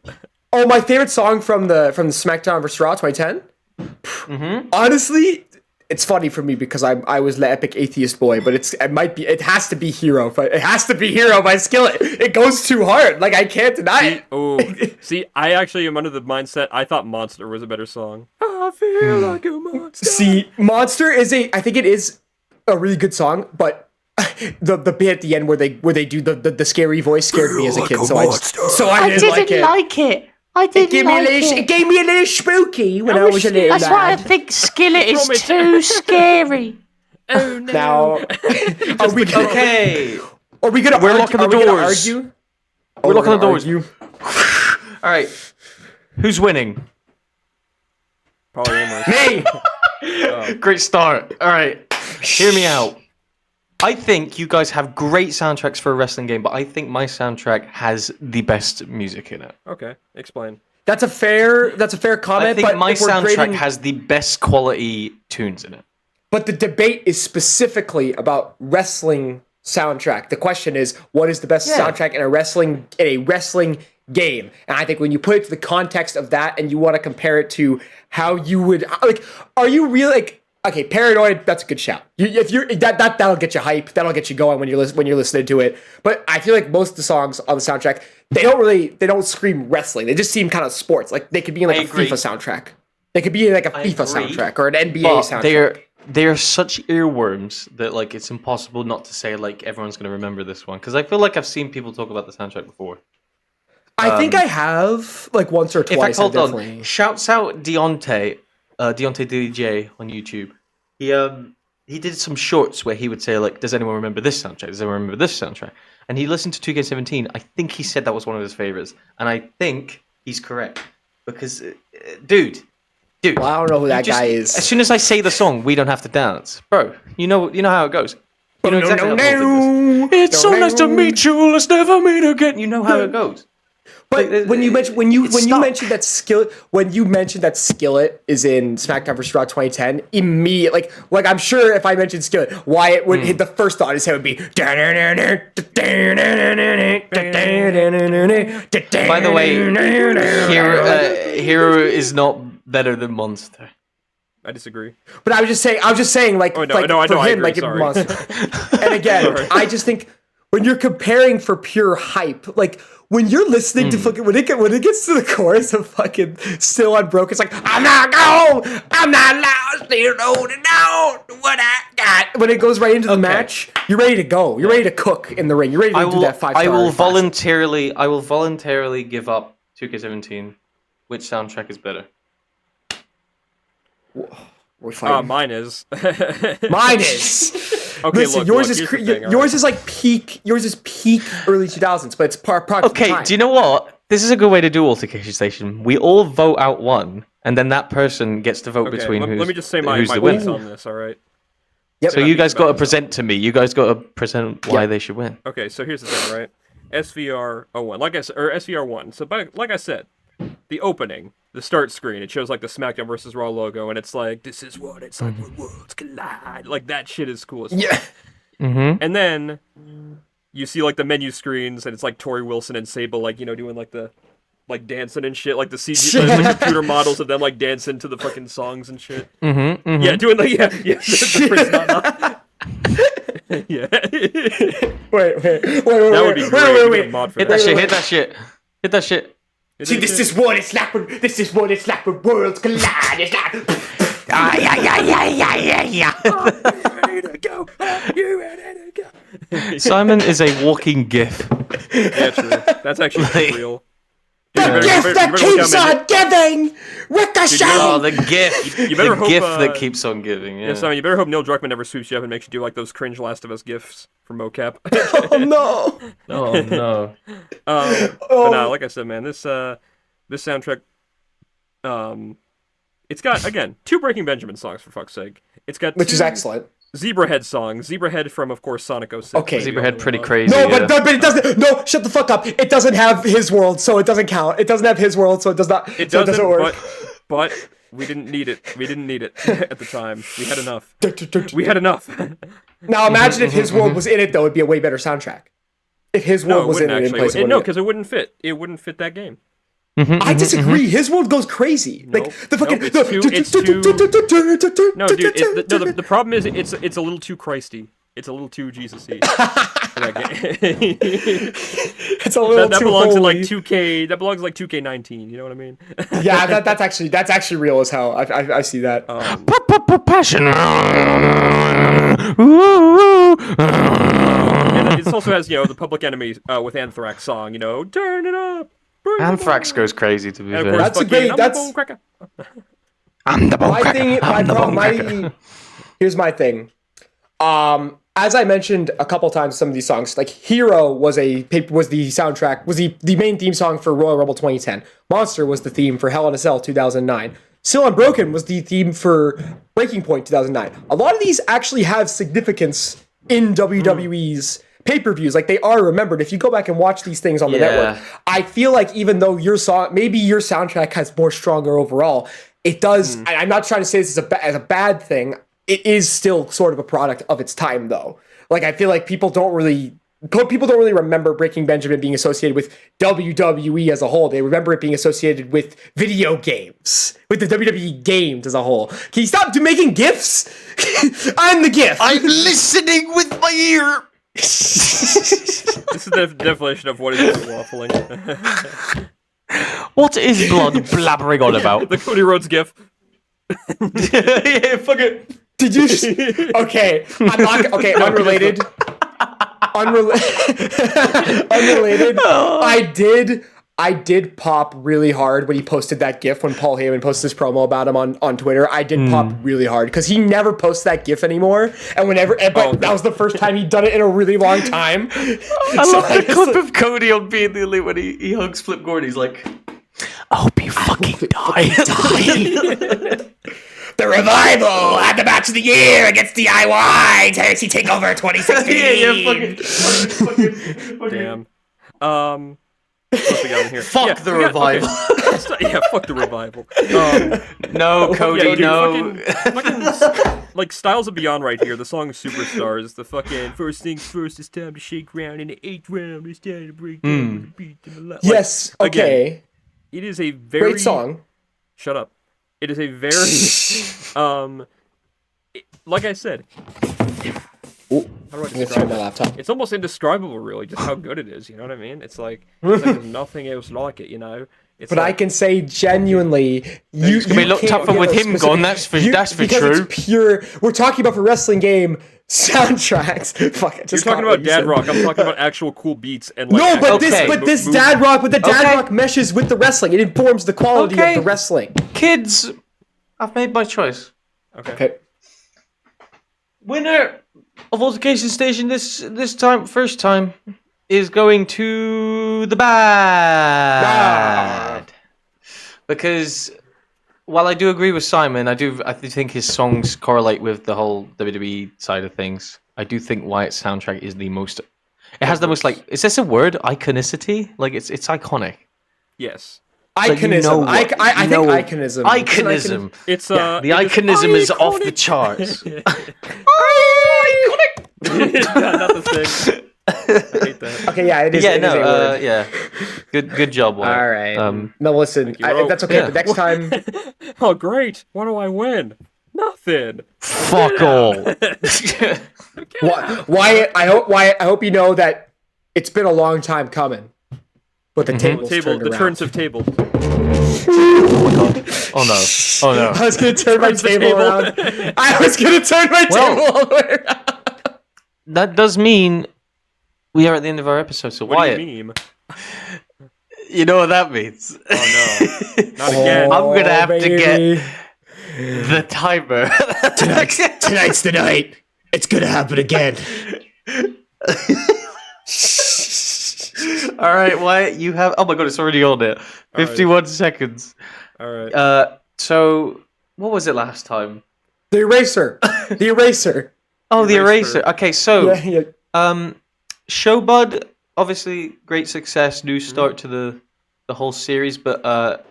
Oh, my favorite song from the SmackDown vs. Raw 2010. Honestly, it's funny for me because I was the epic atheist boy, but it has to be Hero. But it has to be Hero by Skillet. It goes too hard. Like I can't deny it. Oh, see, I actually am under the mindset. I thought Monster was a better song. I feel like a monster. See, Monster I think it is a really good song, but the bit at the end where they do the scary voice scared me as a kid. So I didn't like it. I didn't like it. It gave me a little spooky when I was a little That's why I lad. think Skillet is too scary. Oh no. Now, are we Okay. Are we gonna We're argue? locking the Are we gonna doors. argue? We're locking the gonna doors. argue? All right. Who's winning? Probably Amos. Me. Great start. All right. Hear me out. I think you guys have great soundtracks for a wrestling game, but I think my soundtrack has the best music in it. Okay, explain. That's a fair comment. I think but my if we're soundtrack grading- has the best quality tunes in it. But the debate is specifically about wrestling soundtrack. The question is, what is the best soundtrack in a wrestling game? And I think when you put it to the context of that, and you want to compare it to how you would like, are you really like? Okay, Paranoid. That's a good shout. If you're that'll get you hype. That'll get you going when you're listening to it. But I feel like most of the songs on the soundtrack, they don't scream wrestling. They just seem kind of sports. Like they could be in like a agree. FIFA soundtrack. They could be in like a FIFA agree. soundtrack or an NBA But soundtrack. they're such earworms that like it's impossible not to say like everyone's gonna remember this one because I feel like I've seen people talk about the soundtrack before. I think I have like once or twice. Hold on, definitely. shouts out Deontay DJ on YouTube. He did some shorts where he would say like, "Does anyone remember this soundtrack? Does anyone remember this soundtrack?" And he listened to 2K17. I think he said that was one of his favorites, and I think he's correct because, dude. Well, I don't know who that guy is. As soon as I say the song, we don't have to dance, bro. You know how it goes. You know exactly how the whole thing is. It's so nice to meet you. Let's never meet again. You know how it goes. But when you mentioned that Skillet is in SmackDown vs. Raw 2010, immediately like I'm sure if I mentioned Skillet, Wyatt would hit the first thought in his head would be. By the way, Hero is not better than Monster. I disagree. But I was just saying like, I him, agree, like sorry. Monster. And again, I just think when you're comparing for pure hype, like when you're listening to fucking when it gets to the chorus of fucking Still Unbroken, it's like I'm not gone, I'm not loud, still holding on what I got. When it goes right into the match, you're ready to go. You're ready to cook in the ring. You're ready to do that 5-star. I will voluntarily give up 2K17. Which soundtrack is better? We're fighting. Mine is. Mine is. Okay, Listen, yours is like peak. Yours is peak early 2000s, but it's product. Okay, time. do you know what? This is a good way to do Altercation Station. We all vote out one, and then that person gets to vote Okay, between let me just say my who's the picks winner. on this. All right. Yep. So you guys got to present to me. You guys got to present why they should win. Okay, so here's the thing, right? SVR 01, like I said, or SVR 1. So, like I said, the opening, the start screen, it shows like the SmackDown vs. Raw logo, and it's like, this is what it's like when worlds collide. Like that shit is cool as fuck. Yeah. Mm-hmm. And then you see like the menu screens, and it's like Tori Wilson and Sable, like doing like the dancing and shit, like the CG, the computer models of them like dancing to the fucking songs and shit. Mm-hmm. Mm-hmm. Yeah, doing the the Prince not. Yeah. Wait. That would be great. We could mod for Hit that shit. Hit that shit. Hit that shit. See, this is what it's like when worlds collide. It's like. Yeah. Ready to go? You ready to go? Simon is a walking GIF. Yeah, true. That's actually real. The gift that keeps on giving! Ricochet! Oh, the GIF. You better the hope, GIF that keeps on giving. Yeah. Yeah, Simon, you better hope Neil Druckmann never swoops you up and makes you do like those cringe Last of Us gifs from mocap. Oh no! Oh no. But no, like I said, man, this soundtrack, it's got again 2 Breaking Benjamin songs for fuck's sake. It's got Which 2 is excellent. Zebrahead songs. Zebrahead from, of course, Sonic 06. Okay. Zebrahead pretty crazy. No, yeah. but it doesn't. No, shut the fuck up. It doesn't have his world, so it doesn't count. It doesn't have his world, so it does not. It so doesn't, it doesn't work. but we didn't need it. We didn't need it at the time. We had enough. We had enough. Now imagine if his world was in it, though, it'd be a way better soundtrack. If his No, world it was in wouldn't it in place, actually. of No, it. because it wouldn't fit. It wouldn't fit that game. I disagree. His world goes crazy. Nope. Like the fucking. Nope, it's too. No, dude. The problem is it's a little too Christy. It's a little too Jesus-y. It's a little that too belongs in like holy. 2K. That belongs in like 2K19. You know what I mean? Yeah, that's actually real as hell. I see that. Passion. And it also has the Public Enemy with Anthrax song. Turn it up. bring it Anthrax on. goes crazy, to be And of fair. course, That's a fucking, great- I'm that's- the bone cracker. I'm the bone My cracker. thing, I'm the bone cracker. here's my thing. As I mentioned a couple times, some of these songs, like Hero was the soundtrack, was the main theme song for Royal Rumble 2010. Monster was the theme for Hell in a Cell 2009. Still Unbroken was the theme for Breaking Point 2009. A lot of these actually have significance in WWE's pay-per-views. Like, they are remembered. If you go back and watch these things on the network, I feel like even though maybe your soundtrack has more stronger overall, it does. I'm not trying to say this as a bad thing. It is still sort of a product of its time, though. Like, I feel like people don't really remember Breaking Benjamin being associated with WWE as a whole. They remember it being associated with video games, with the WWE games as a whole. Can you stop making GIFs? I'm the GIF. I'm listening with my ear. This is the definition of what is waffling. What is blood blabbering on about? The Cody Rhodes gif. Yeah, fuck it. Did you? Okay, I'm not. Okay, unrelated. Unrelated. I did pop really hard when he posted that GIF when Paul Heyman posted his promo about him on Twitter. I did pop really hard because he never posts that GIF anymore, and that was the first time he'd done it in a really long time. I love the clip of Cody on Being the Elite when he hugs Flip Gordon. He's like, I hope you fucking die. The Revival had the match of the year against DIY Heresy Takeover 2016. fucking. Damn. What we got in here? Fuck the Revival. Yeah, fuck the Revival. No, Cody, yeah, dude, no. fucking, like, Styles of Beyond right here. The song Superstars. The fucking first things first, it's time to shake round. In the 8th round, it's time to break down with the beat. Yes. Okay. Again, it is a very Great song. Shut up. It is a very like I said. How do I I'm gonna turn describe my it? laptop. It's almost indescribable, really, just how good it is. You know what I mean? It's like there's nothing else like it. It's But I can say genuinely, you gonna be looked can't up for give with a him specific- gone, that's for because true. It's pure. We're talking about for wrestling game soundtracks. Fuck it. You're Just talking caught what about you Dad said. Rock. I'm talking about actual cool beats and like. No, but Okay. this Dad Rock, the Dad Okay. Rock meshes with the wrestling. It informs the quality Okay. of the wrestling. Kids, I've made my choice. Okay. Winner of Altercation Station this time, first time, is going to the bad. Because while I do agree with Simon, I do think his songs correlate with the whole WWE side of things. I do think Wyatt's soundtrack is the most. It has the most, like, is this a word? Iconicity? Like, it's iconic. Yes. Iconism. I think iconism. Iconism. It's The iconism is off the charts. Not the thing. I hate that. Okay, yeah, it is. Yeah, it is a no, word. yeah. Good job, Wyatt. All right. Um, No, listen. you, bro. If that's okay. Yeah. But next time. Oh, great! What do I win? Nothing. fuck all. Wyatt, I hope you know that it's been a long time coming. But the tables turned The around. turns of table. Oh no. Oh no. I was gonna turn my Turns the table table. around. I was gonna turn my Well- table all the way around. That does mean we are at the end of our episode. So What Wyatt, do you meme? you know what that means. Oh no! Not again. I'm gonna have to baby. get the timer. Tonight's the night. It's gonna happen again. All right, Wyatt, you have. Oh my god, it's already on it. 51 seconds. All right. So what was it last time? The eraser. The eraser. Oh, the Eraser. eraser. Okay, so Yeah. Showbud, obviously great success, new start to the whole series, but the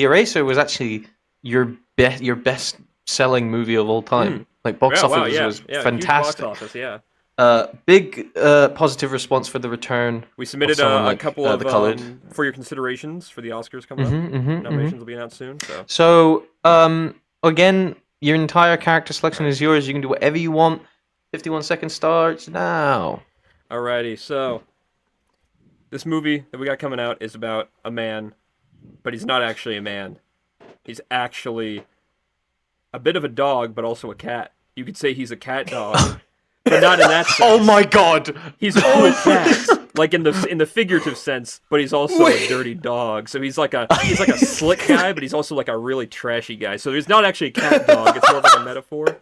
eraser was actually your best selling movie of all time. Like box Yeah, office wow, yeah, was yeah, fantastic. Huge box office, yeah. Big positive response for the return. We submitted someone a like, couple of The Colored. for your considerations for the Oscars coming up. Nominations will be announced soon. So, again, your entire character selection is yours. You can do whatever you want. 51 seconds starts now. Alrighty, so this movie that we got coming out is about a man, but he's not actually a man. He's actually a bit of a dog, but also a cat. You could say he's a cat dog. But not in that sense. Oh my god! He's a cool cat, like in the figurative sense, but he's also a dirty dog. So he's like a slick guy, but he's also like a really trashy guy. So he's not actually a cat dog; it's more of like a metaphor.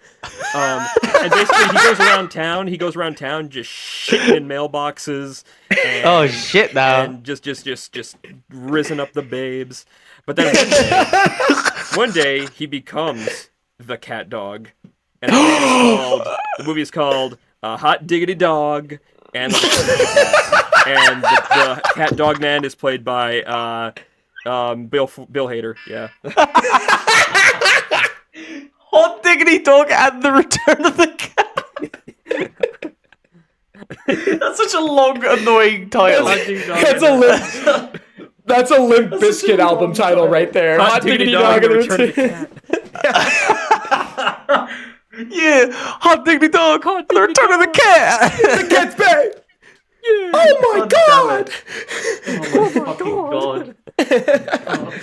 And basically, he goes around town. He goes around town just shitting in mailboxes. And, Oh shit! Now and just risen up the babes. But then one day he becomes the cat dog. And the movie is called Hot Diggity Dog, and the cat dog man is played by Bill Hader. Yeah. Hot Diggity Dog and the Return of the Cat. That's such a long, annoying title. That's a Limp Bizkit album title right there. Hot Diggity Dog and the Return of the Cat. Yeah, Hot Diggity Dog, and the Return of the Cat. The cat's back. Yeah. Oh my god. Oh my god.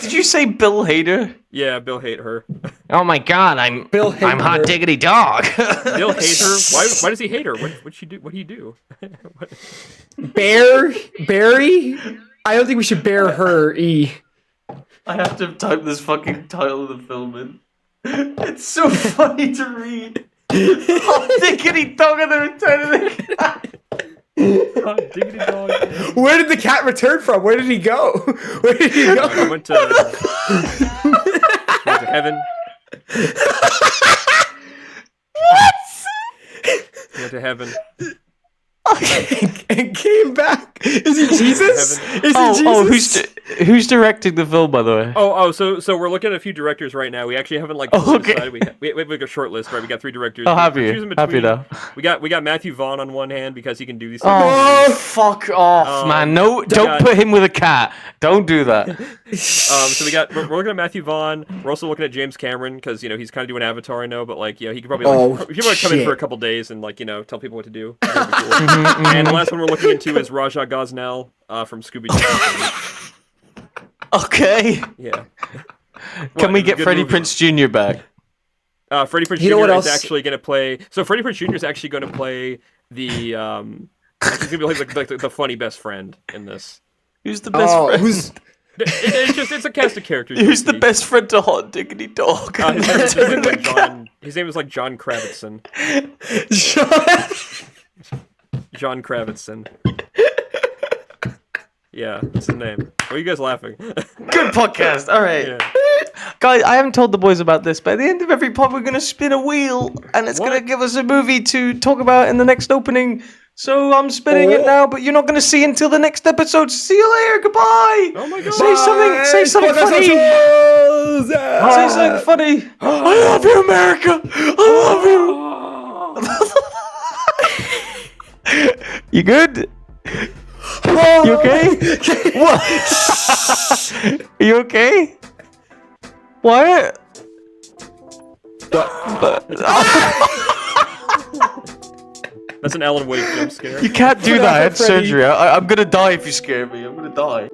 Did you say Bill Hader? Yeah, Bill Hader. Oh my god, I'm Hot Diggity Dog. Bill Hader. Why does he hate her? What she do? What do you do? Barry? I don't think we should bear her E. I have to type this fucking title of the film in. It's so funny to read. Hot Diggity Dog and the Return of the Cat. Hot Diggity Dog. Where did the cat return from? Where did he go? Where did he go? He went to heaven. What? He went to heaven. And came back. Is he Jesus? Is he Jesus? Who's directing the film, by the way? So we're looking at a few directors right now. We actually haven't decided. We have like a short list, right? We got 3 directors. Oh, have We're you? choosing Happy between- now. We got Matthew Vaughn on one hand because he can do these things. Oh, fuck off, man! No, don't put him with a cat. Don't do that. So we're looking at Matthew Vaughn. We're also looking at James Cameron because he's kind of doing Avatar. I know, but he could probably come in for a couple days and tell people what to do. That'd be cool. And the last one we're looking into is Raja Gosnell from Scooby-Doo. Okay. Yeah. Can we get Freddie Prinze Jr. back? Freddie Prinze Jr. is actually going to play. So Freddie Prinze Jr. is actually going to play the. He's going to be like the funny best friend in this. Who's the best friend? It's a cast of characters. Who's the best friend to Hot Diggity Dog? His name is like John Kravitzson. John Kravitzson. Yeah, that's his name. Why are you guys laughing? Good podcast. All right. Yeah. Guys, I haven't told the boys about this, but at the end of every pod, we're going to spin a wheel, and it's going to give us a movie to talk about in the next opening. So I'm spinning it now, but you're not going to see until the next episode. See you later. Goodbye. Oh my god. Say something funny. Say something funny. I love you, America. I love you. You good? You okay? What? Are you okay? What? That's an Alan Wake jump scare. You can't do that. I had surgery. I'm gonna die if you scare me. I'm gonna die.